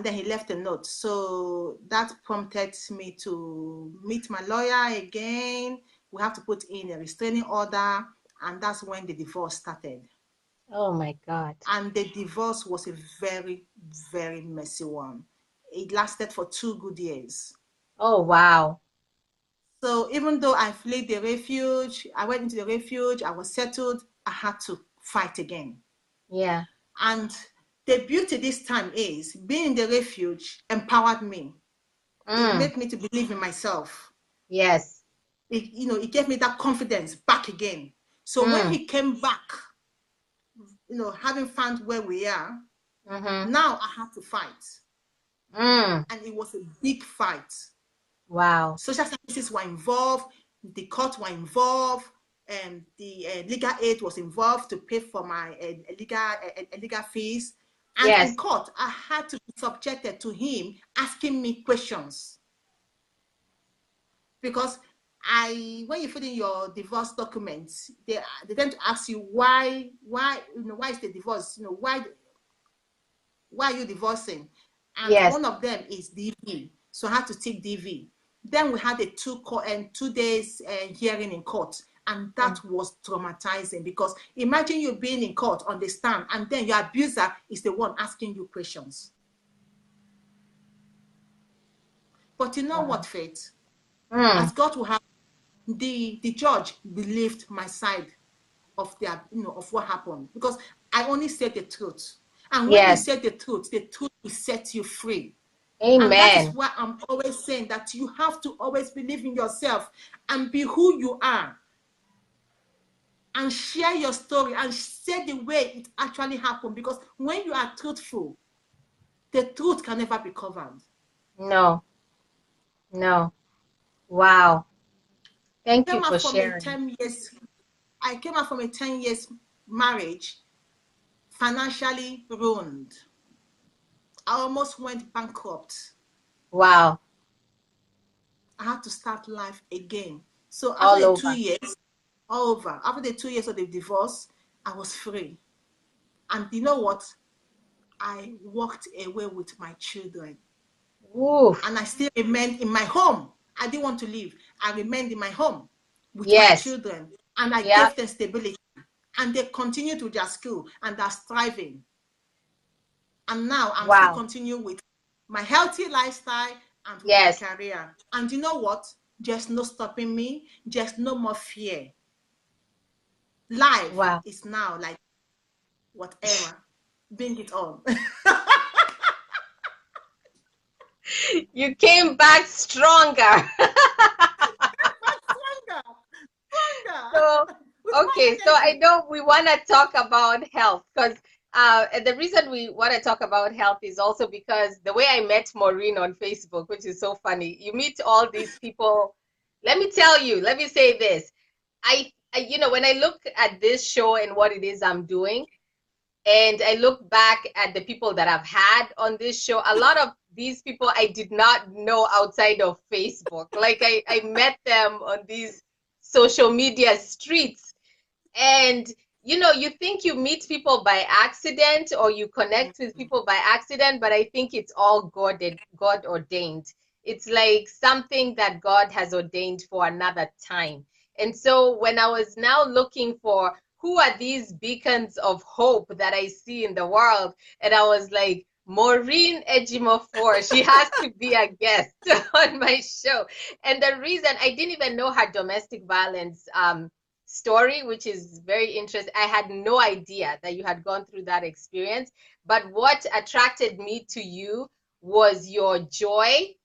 then he left a note. So that prompted me to meet my lawyer again. We have to put in a restraining order. And that's when the divorce started. Oh my God. And the divorce was a very, very messy one. It lasted for 2 good years. Oh, wow. So even though I fled the refuge, I went into the refuge, I was settled, I had to fight again. Yeah. And the beauty this time is being in the refuge empowered me. It made me to believe in myself. Yes. It gave me that confidence back again. So when he came back, having found where we are, now I have to fight. And it was a big fight. Wow. Social services were involved, the court were involved, and the legal aid was involved to pay for my legal fees. And in court, I had to be subjected to him asking me questions. Because when you put in your divorce documents, they tend to ask you why is the divorce, why are you divorcing? And one of them is DV. So I had to take DV. Then we had a 2 days hearing in court. And that was traumatizing, because imagine you being in court on the stand and then your abuser is the one asking you questions. But you know what, Faith? Mm. As God will have the judge believed my side of their, of what happened, because I only said the truth. And when you Yes. say the truth will set you free. And that is Amen. why I'm always saying that you have to always believe in yourself and be who you are, and share your story and say the way it actually happened. Because when you are truthful, the truth can never be covered. No. No. Wow. Thank you for sharing. I came out from a 10 years marriage, financially ruined. I almost went bankrupt. Wow. I had to start life again. So after All the 2 over. years, after the 2 years of the divorce, I was free. And you know what? I walked away with my children. Oof. And I still remained in my home. I didn't want to leave. I remained in my home with my Yes. children. And I Yeah. gave them stability. And they continued with their school and they're striving. And now I'm still Wow. continuing with my healthy lifestyle and with my Yes. career. And you know what? Just no stopping me. Just no more fear. Life Wow. is now like whatever. Bring it on. You came back stronger. Stronger. Stronger. So, With more okay, so I energy. know we want to talk about health because the reason we want to talk about health is also because the way I met Maureen on Facebook, which is so funny, you meet all these people. Let me tell you, let me say this. When I look at this show and what it is I'm doing, and I look back at the people that I've had on this show, a lot of these people I did not know outside of Facebook. Like I met them on these social media streets. And you think you meet people by accident or you connect with people by accident, but I think it's all God ordained. It's like something that God has ordained for another time. And so when I was now looking for who are these beacons of hope that I see in the world, and I was like, Maureen Ejimofor, she has to be a guest on my show. And the reason I didn't even know her domestic violence story, which is very interesting. I had no idea that you had gone through that experience. But what attracted me to you was your joy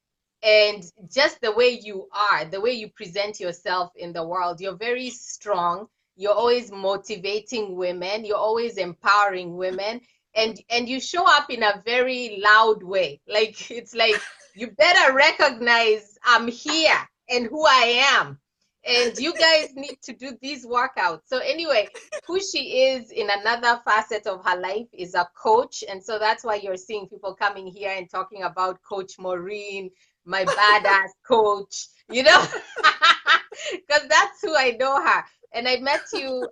and just the way you are, the way you present yourself in the world. You're very strong. You're always motivating women. You're always empowering women. And you show up in a very loud way. Like it's like you better recognize I'm here and who I am. And you guys need to do these workouts. So anyway, who she is in another facet of her life is a coach. And so that's why you're seeing people coming here and talking about Coach Maureen, my badass coach, because that's who I know her. And I met you,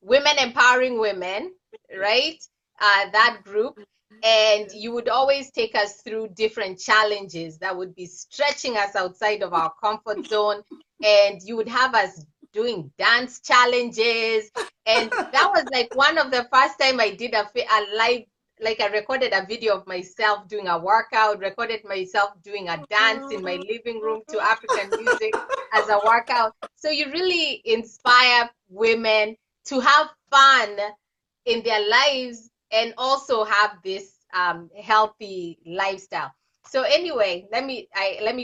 Women Empowering Women, right? That group. And you would always take us through different challenges that would be stretching us outside of our comfort zone. And you would have us doing dance challenges. And that was like one of the first time I did a live, like I recorded a video of myself doing a workout, recorded myself doing a dance in my living room to African music as a workout. So you really inspire women to have fun in their lives and also have this healthy lifestyle. So anyway, let me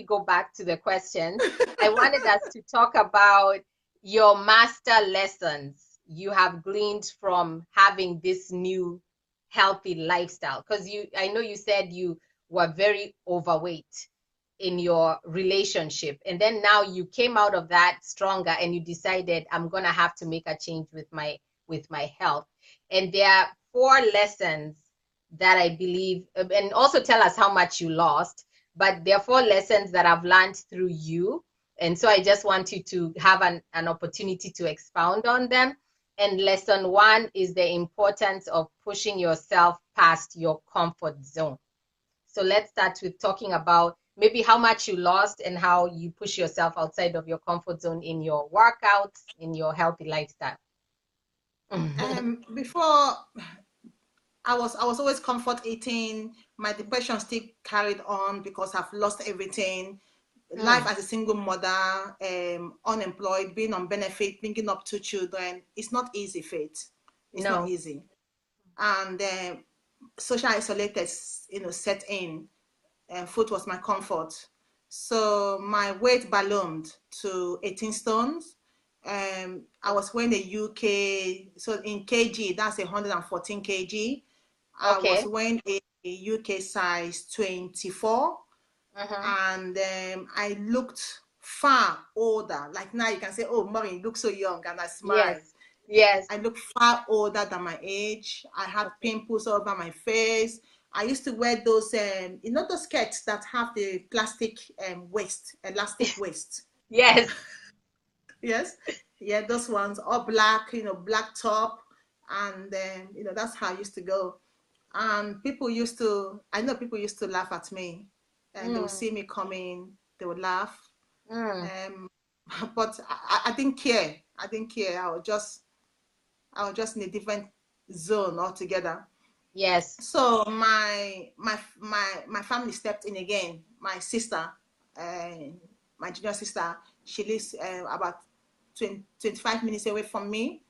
go back to the question. I wanted us to talk about your master lessons you have gleaned from having this new healthy lifestyle, because I know you said you were very overweight in your relationship, and then now you came out of that stronger and you decided I'm going to have to make a change with my health. And there are 4 lessons that I believe, and also tell us how much you lost, but there are 4 lessons that I've learned through you. And so I just want you to have an opportunity to expound on them. And lesson 1 is the importance of pushing yourself past your comfort zone. So let's start with talking about maybe how much you lost and how you push yourself outside of your comfort zone in your workouts, in your healthy lifestyle. Before I was always comfort eating, My depression still carried on because I've lost everything. Life as a single mother, unemployed, being on benefit, bringing up 2 children, it's not easy, Faith. It's not easy. And social isolated, set in, and food was my comfort. So my weight ballooned to 18 stones. I was weighing a UK, so in kg, that's 114 kg. I was wearing a UK size 24. And I looked far older. Like now you can say, oh, Maureen, you look so young, and I smiled. Yes. I look far older than my age. I had pimples all over my face. I used to wear those, those skirts that have the plastic waist, elastic waist. Yes. Yes. Yeah, those ones, all black, black top. And, that's how I used to go. And I know people used to laugh at me. And they would see me coming, they would laugh. But I didn't care. I didn't care. I was just in a different zone altogether. Yes. So my family stepped in again. My sister, my junior sister, she lives about 25 minutes away from me.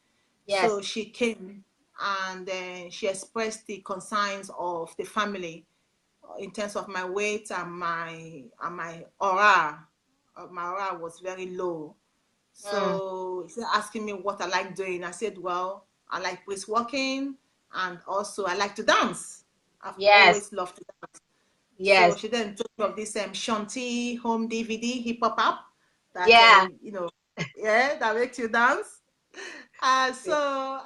Yes. So she came and she expressed the concerns of the family in terms of my weight and my aura. My aura was very low. So he started asking me what I like doing. I said, well, I like brisk walking, and also I like to dance. I've always loved to dance. Yes. So she then told me of this Shanti home DVD hip hop app that that makes you dance. So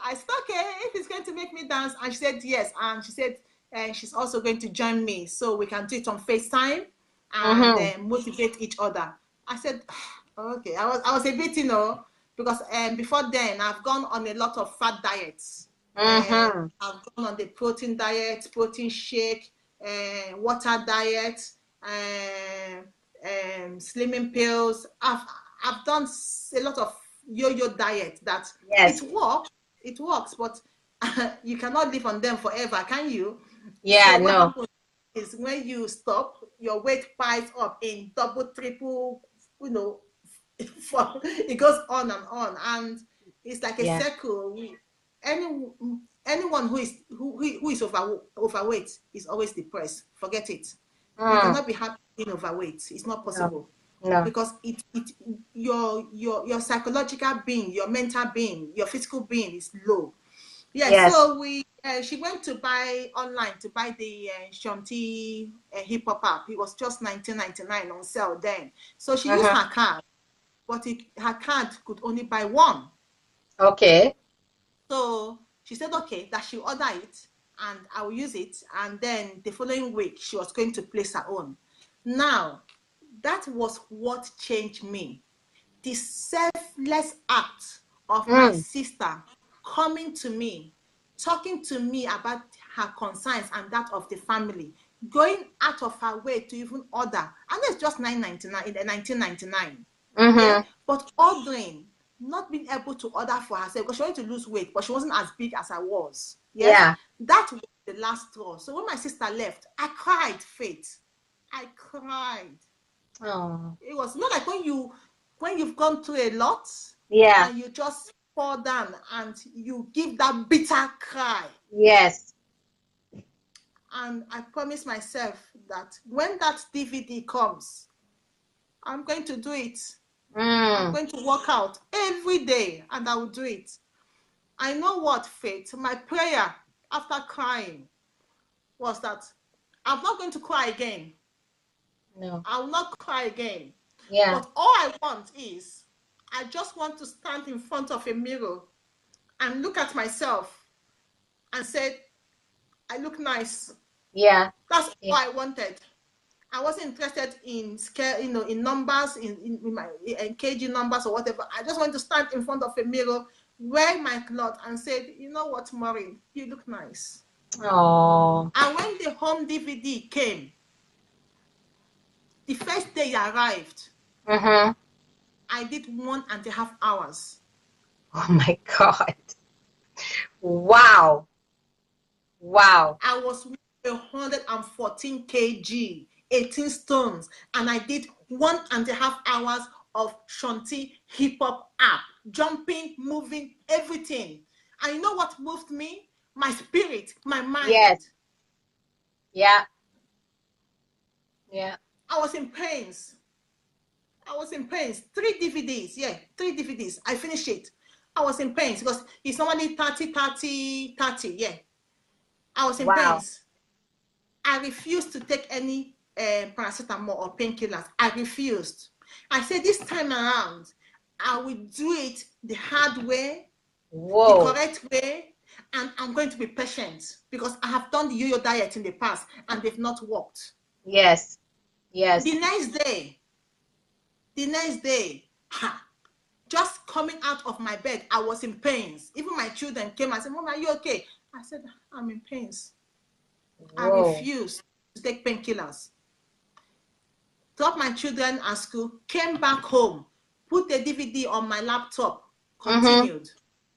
I said, okay, if it's going to make me dance, and she said yes, and she said she's also going to join me, so we can do it on FaceTime and motivate each other. I said, okay. I was a bit, because before then I've gone on a lot of fat diets. I've gone on the protein diet, protein shake, water diet, slimming pills. I've done a lot of yo-yo diet that it works, but you cannot live on them forever, can you? Yeah, so what happens is when you stop, your weight piles up in double, triple, it goes on and on, and it's like a circle. Anyone who is overweight is always depressed. Forget it. You cannot be happy being overweight. It's not possible. No. Because your psychological being, your mental being, your physical being is low. So she went to buy online to buy the Shanti hip hop app. It was just $19.99 on sale then. So she used her card, but her card could only buy one. Okay. So she said, okay, that she'll order it and I will use it. And then the following week, she was going to place her own. Now, that was what changed me. The selfless act of my sister coming to me, talking to me about her concerns and that of the family, going out of her way to even order. And it's just $19.99. Yeah? But ordering, not being able to order for herself because she wanted to lose weight, but she wasn't as big as I was. Yes? Yeah. That was the last straw. So when my sister left, I cried, Faith. I cried. Oh. It was not like when you've gone through a lot, and you just fall down and you give that bitter cry. Yes. And I promised myself that when that DVD comes, I'm going to do it. I'm going to work out every day and I will do it. I know what, Faith, my prayer after crying was that I'm not going to cry again. No. I will not cry again. Yeah. But all I want is, I just want to stand in front of a mirror and look at myself and say, I look nice. Yeah. That's all I wanted. I wasn't interested in scale, in numbers, in my kg numbers or whatever. I just want to stand in front of a mirror, wear my cloth, and say, you know what, Maureen, you look nice. Oh. And when the home DVD came, the first day it arrived, I did 1.5 hours. Oh my God. Wow. Wow. I was 114 kg, 18 stones, and I did 1.5 hours of Shanti hip hop app, jumping, moving, everything. And you know what moved me? My spirit, my mind. Yes. Yeah. Yeah. I was in pains. 3 DVDs. Yeah, 3 DVDs. I finished it. I was in pains because it's normally 30, 30, 30. Yeah. I was in pains. I refused to take any paracetamol or painkillers. I refused. I said, this time around, I will do it the hard way, the correct way, and I'm going to be patient because I have done the yo-yo diet in the past and they've not worked. Yes. Yes. The next day, just coming out of my bed, I was in pains. Even my children came and said, Mom, are you okay? I said, I'm in pains. I refused to take painkillers. Dropped my children at school, came back home, put the DVD on my laptop, continued.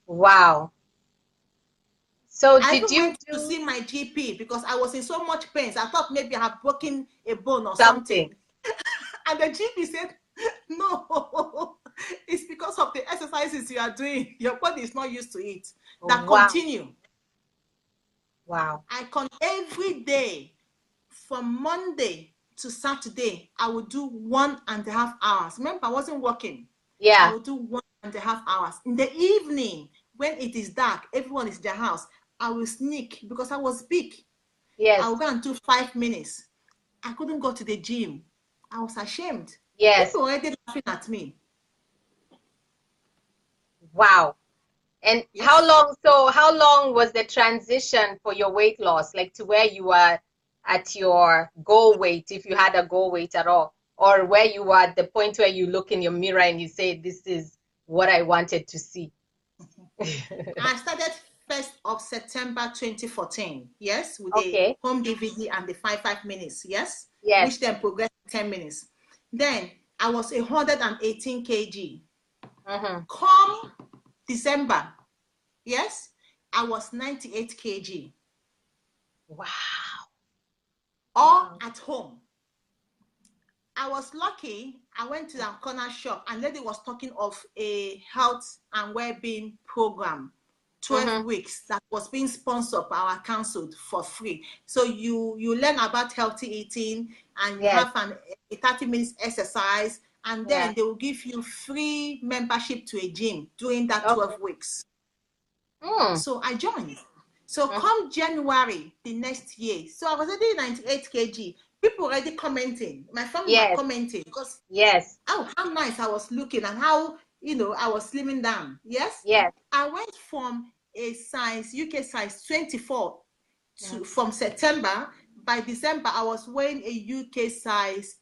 Wow. So I did even you went to see my GP because I was in so much pain. I thought maybe I had broken a bone or something. And the GP said, no, it's because of the exercises you are doing. Your body is not used to it. That continue. Wow. I can every day from Monday to Saturday, I would do 1.5 hours. Remember, I wasn't working. Yeah. I would do 1.5 hours. In the evening, when it is dark, everyone is in their house. I will sneak because I was big. Yes. I will go and do 5 minutes. I couldn't go to the gym. I was ashamed. Yes. People were already laughing at me. Wow. And yes. How long was the transition for your weight loss, like to where you were at your goal weight, if you had a goal weight at all, or where you were at the point where you look in your mirror and you say, this is what I wanted to see? I started 1st of September 2014, yes, with the home DVD and the 5 minutes, yes, which then progressed 10 minutes. Then I was 118 kg. Come December, yes, I was 98 kg. Wow. All at home. I was lucky. I went to that corner shop and lady was talking of a health and well-being program, 12 weeks, that was being sponsored by our council for free. So you learn about healthy eating and you have a 30 minutes exercise, and then they will give you free membership to a gym during that 12 weeks. So I joined. So come January the next year, so I was already 98 kg. People already commenting. My family were commenting because oh, how nice I was looking and how I was slimming down. Yes. I went from a size UK size 24 to from September. By December, I was wearing a UK size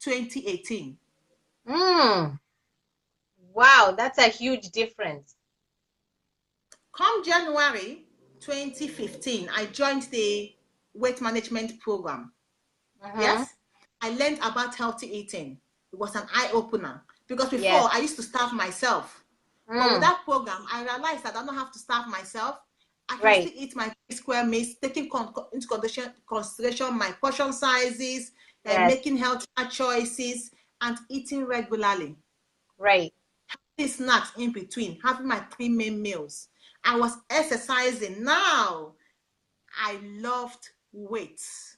2018. Wow, that's a huge difference. Come January 2015, I joined the weight management program. Yes, I learned about healthy eating. It was an eye-opener because before I used to starve myself. But with that program, I realized that I don't have to starve myself. I can still eat my square meals, taking into consideration my portion sizes, and making healthy choices, and eating regularly. Having snacks in between, having my 3 main meals. I was exercising. Now, I loved weights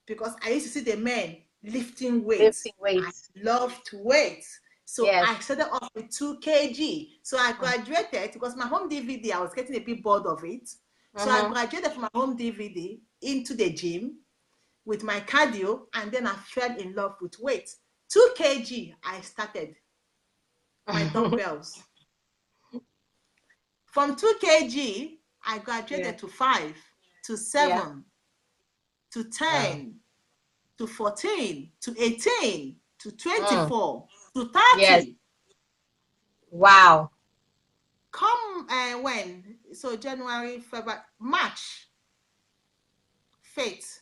because I used to see the men lifting weights. I loved weights. So I started off with 2 kg. So I graduated because my home DVD, I was getting a bit bored of it. So I graduated from my home DVD into the gym with my cardio, and then I fell in love with weights. 2 kg, I started my dumbbells. From 2 kg, I graduated to 5, to 7, to 10, to 14, to 18, to 24, to 30. Wow. Come when? So January, February, March, Fate.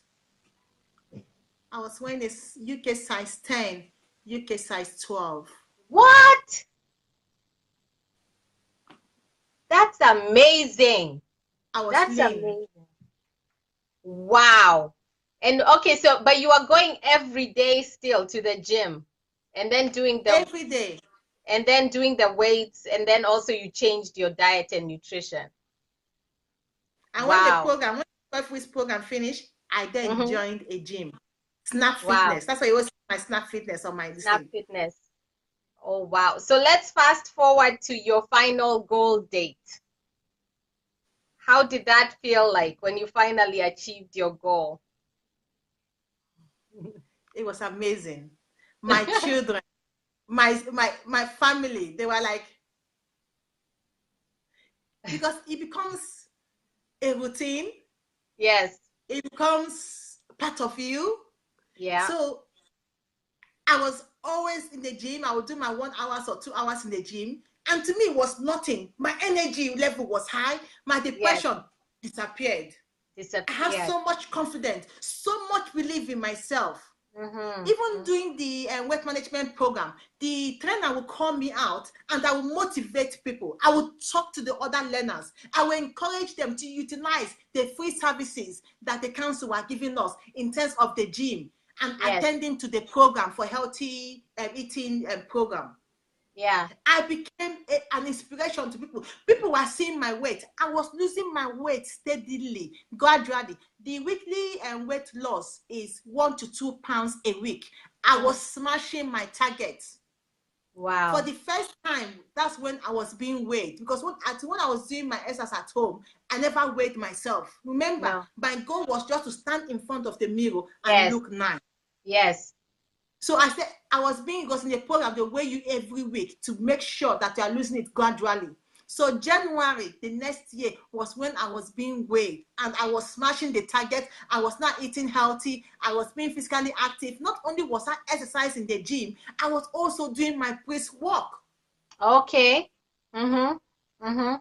I was wearing this UK size 10, UK size 12. What? That's amazing. I was lean. Amazing. Wow. And okay, so but you are going every day still to the gym and then doing the every day. and then doing the weights, and then also you changed your diet and nutrition. And Wow. when the 12 weeks program finished, I then Mm-hmm. joined a gym. Snap Wow. Fitness. That's why you always see my Snap Fitness on my this Snap thing. Fitness. Oh, wow. So let's fast forward to your final goal date. How did that feel like when you finally achieved your goal? It was amazing. My children, my family, they were like, because it becomes a routine, Yes. it becomes part of you. Yeah. So I was always in the gym. I would do my 1 hour or 2 hours in the gym. And to me, it was nothing. My energy level was high. My Yes. depression disappeared. I have Disappeared. so much confidence, so much belief in myself. Mm-hmm. Even doing the weight management program, the trainer will call me out and I will motivate people. I will talk to the other learners. I will encourage them to utilize the free services that the council are giving us in terms of the gym and Yes. attending to the program for healthy eating program. Yeah. I became an inspiration to people. People were seeing my weight. I was losing my weight steadily, gradually. The weekly weight loss is 1 to 2 pounds a week. I was smashing my targets. For Wow. the first time, that's when I was being weighed. Because when I was doing my exercise at home, I never weighed myself. Remember, No. my goal was just to stand in front of the mirror and Yes. look nice. Yes. So I said I was being, because in the program they weigh you every week to make sure that you are losing it gradually. So January the next year was when I was being weighed and I was smashing the target. I was not eating healthy. I was being physically active. Not only was I exercising in the gym, I was also doing my brisk walk. Okay. Mm-hmm. Mm-hmm.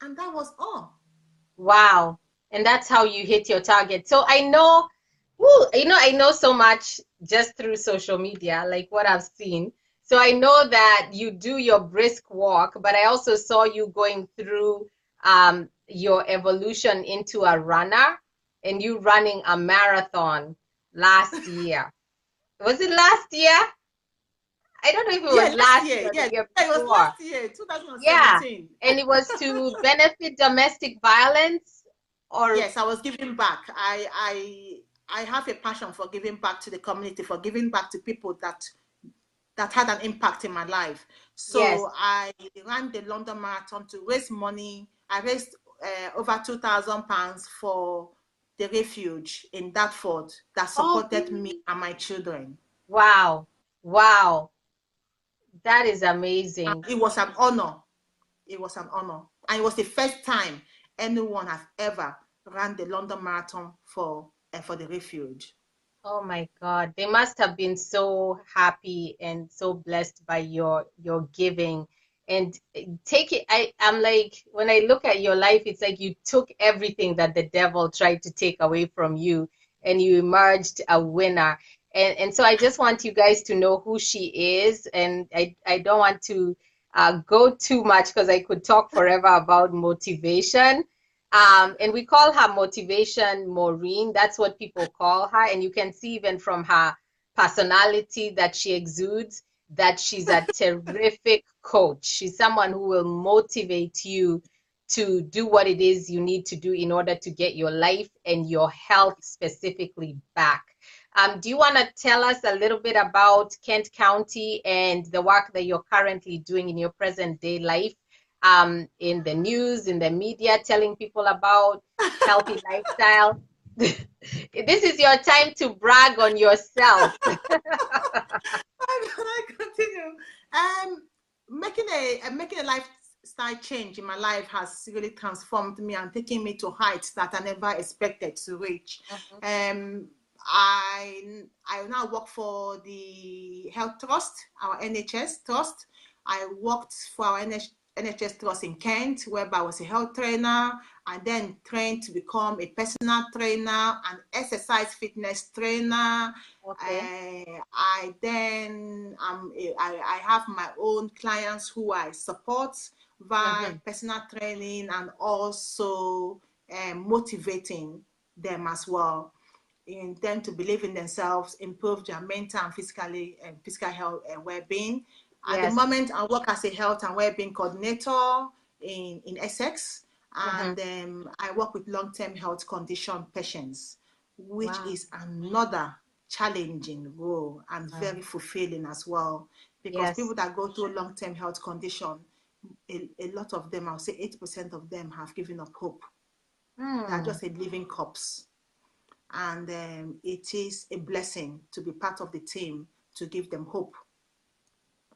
And that was all. Wow. And that's how you hit your target. So I know, I know so much just through social media, like what I've seen. So I know that you do your brisk walk, but I also saw you going through your evolution into a runner and you running a marathon last year. Was it last year? I don't know if it Yeah, was last last year. year or the Yeah, year it was before. last year, Yeah. 2017. And it was to benefit domestic violence or Yes, I was giving back. I have a passion for giving back to the community, for giving back to people that had an impact in my life. yes. So I ran the London Marathon to raise money. I raised over £2,000 for the refuge in Dartford that Oh, supported me and my children. wow. Wow. That is And amazing. it was an honor. It was an honor. And it was the first time anyone has ever ran the London Marathon for the refuge. Oh my God. They must have been so happy and so blessed by your giving. And take it, I'm like, when I look at your life, it's like you took everything that the devil tried to take away from you and you emerged a winner. And so I just want you guys to know who she is. And I don't want to go too much because I could talk forever about motivation. And we call her Motivation Maureen. That's what people call her. And you can see even from her personality that she exudes that she's a terrific coach. She's someone who will motivate you to do what it is you need to do in order to get your life and your health specifically back. Do you want to tell us a little bit about Kent County and the work that you're currently doing in your present day life? In the news, in the media, telling people about healthy lifestyle. This is your time to brag on yourself. I continue. Making a lifestyle change in my life has really transformed me and taken me to heights that I never expected to reach. Mhm. Um, I now work for the Health Trust, our NHS Trust. I worked for our NHS Trust in Kent, whereby I was a health trainer. I then trained to become a personal trainer and exercise fitness trainer. Okay. I then I have my own clients who I support via Mhm. personal training and also motivating them as well in them to believe in themselves, improve their mental and physical health and well-being. At the moment, I work as a health and well-being coordinator in Essex, and I work with long-term health condition patients, which is another challenging role and very fulfilling as well, because people that go through long-term health condition, a lot of them, I'll say 80% of them have given up hope. They are just a living corpse. And it is a blessing to be part of the team, to give them hope,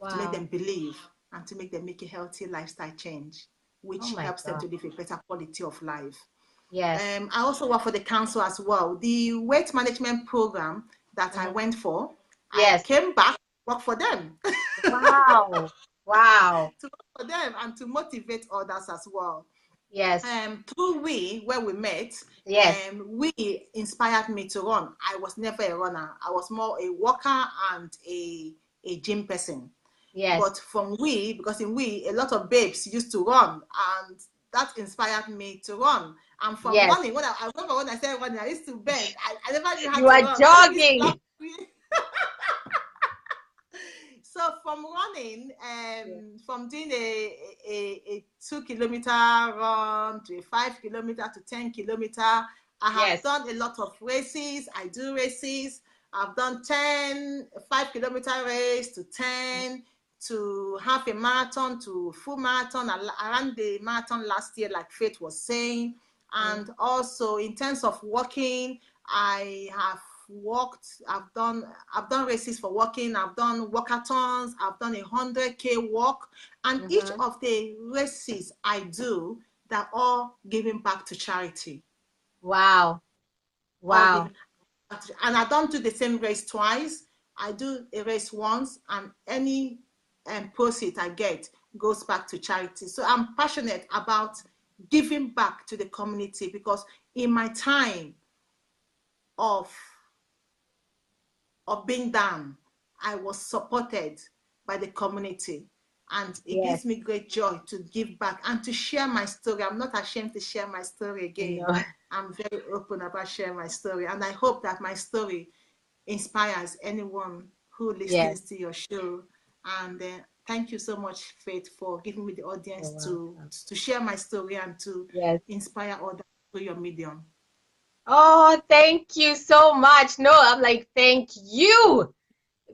to make them believe, and to make them make a healthy lifestyle change, which helps them to live a better quality of life. I also work for the council as well. The weight management program that I went for, I came back to work for them. Wow. Wow. To work for them and to motivate others as well. Yes. Through where we met, we inspired me to run. I was never a runner. I was more a walker and a gym person. Yes. But from because in a lot of babes used to run, and that inspired me to run. And from running, I remember when I started running, I used to bend. I never knew how to run. You are jogging. So from running, from doing a 2-kilometer run to a 5-kilometer to 10-kilometer, I have done a lot of races. I do races. I've done 5-kilometer race to 10 to half a marathon to full marathon. I ran the marathon last year, like Faith was saying. And also in terms of walking, I have walked, I've done races for walking, I've done walkathons, I've done a 100K walk, and each of the races I do, they're all giving back to charity. Wow. Wow. And I don't do the same race twice. I do a race once, and any proceeds I get goes back to charity. So I'm passionate about giving back to the community, because in my time of being down, I was supported by the community, and it gives me great joy to give back and to share my story. I'm not ashamed to share my story again. I'm very open about sharing my story, and I hope that my story inspires anyone who listens to your show. And thank you so much, Faith, for giving me the audience to share my story and to inspire others through your medium. Oh, thank you so much. No, I'm like, thank you,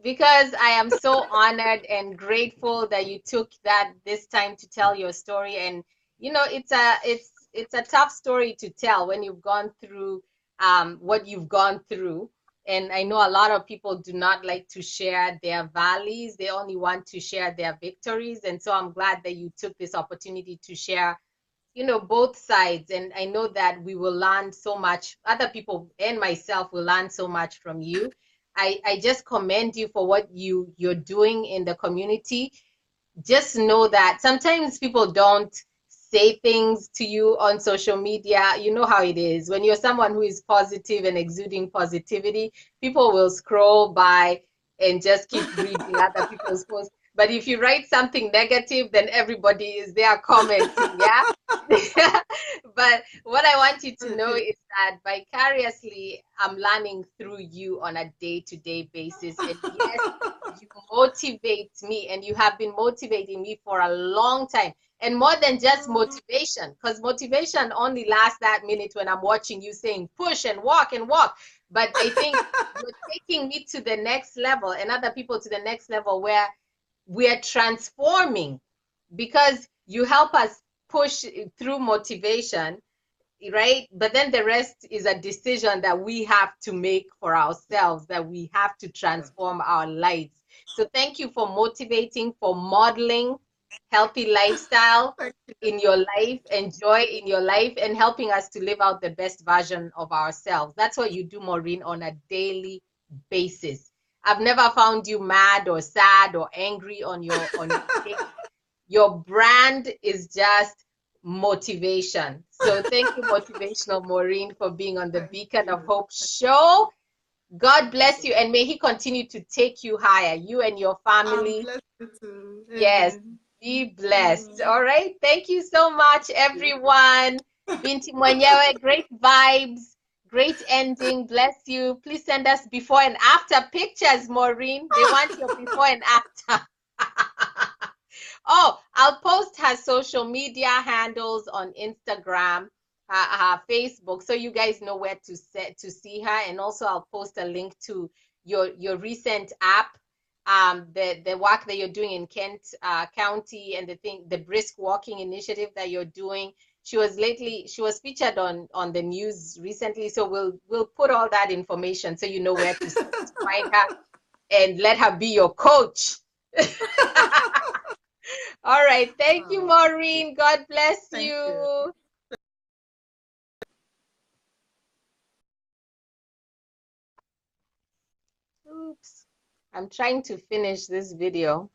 because I am so honored and grateful that you took this time to tell your story. And it's a tough story to tell when you've gone through what you've gone through. And I know a lot of people do not like to share their valleys. They only want to share their victories. And so I'm glad that you took this opportunity to share both sides. And I know that we will learn so much. Other people and myself will learn so much from you. I just commend you for what you're doing in the community. Just know that sometimes people don't say things to you on social media. You know how it is. When you're someone who is positive and exuding positivity, people will scroll by and just keep reading other people's posts. But if you write something negative, then everybody is there commenting, yeah? But what I want you to know is that vicariously, I'm learning through you on a day-to-day basis. And yes, you motivate me, and you have been motivating me for a long time. And more than just motivation, because motivation only lasts that minute when I'm watching you saying push and walk and walk. But I think you're taking me to the next level, and other people to the next level, where we are transforming, because you help us push through motivation, right? But then the rest is a decision that we have to make for ourselves, that we have to transform our lives. So thank you for motivating, for modeling healthy lifestyle in your life, and joy in your life, and helping us to live out the best version of ourselves. That's what you do, Maureen, on a daily basis. I've never found you mad or sad or angry on your page. Your brand is just motivation. So thank you, Motivational Maureen, for being on the Beacon of Hope show. God bless you, and may He continue to take you higher, you and your family. Yes, be blessed. All right. Thank you so much, everyone. Binti Mwenyewe, great vibes, great ending. Bless you. Please send us before and after pictures, Maureen. They want your before and after. Oh, I'll post her social media handles on Instagram, her Facebook, so you guys know where to see her. And also, I'll post a link to your recent app, the work that you're doing in Kent County, and the brisk walking initiative that you're doing. She was featured on the news recently, so we'll put all that information so you know where to find her and let her be your coach. All right. Thank you, Maureen. God bless Thank you. you. Oops. I'm trying to finish this video.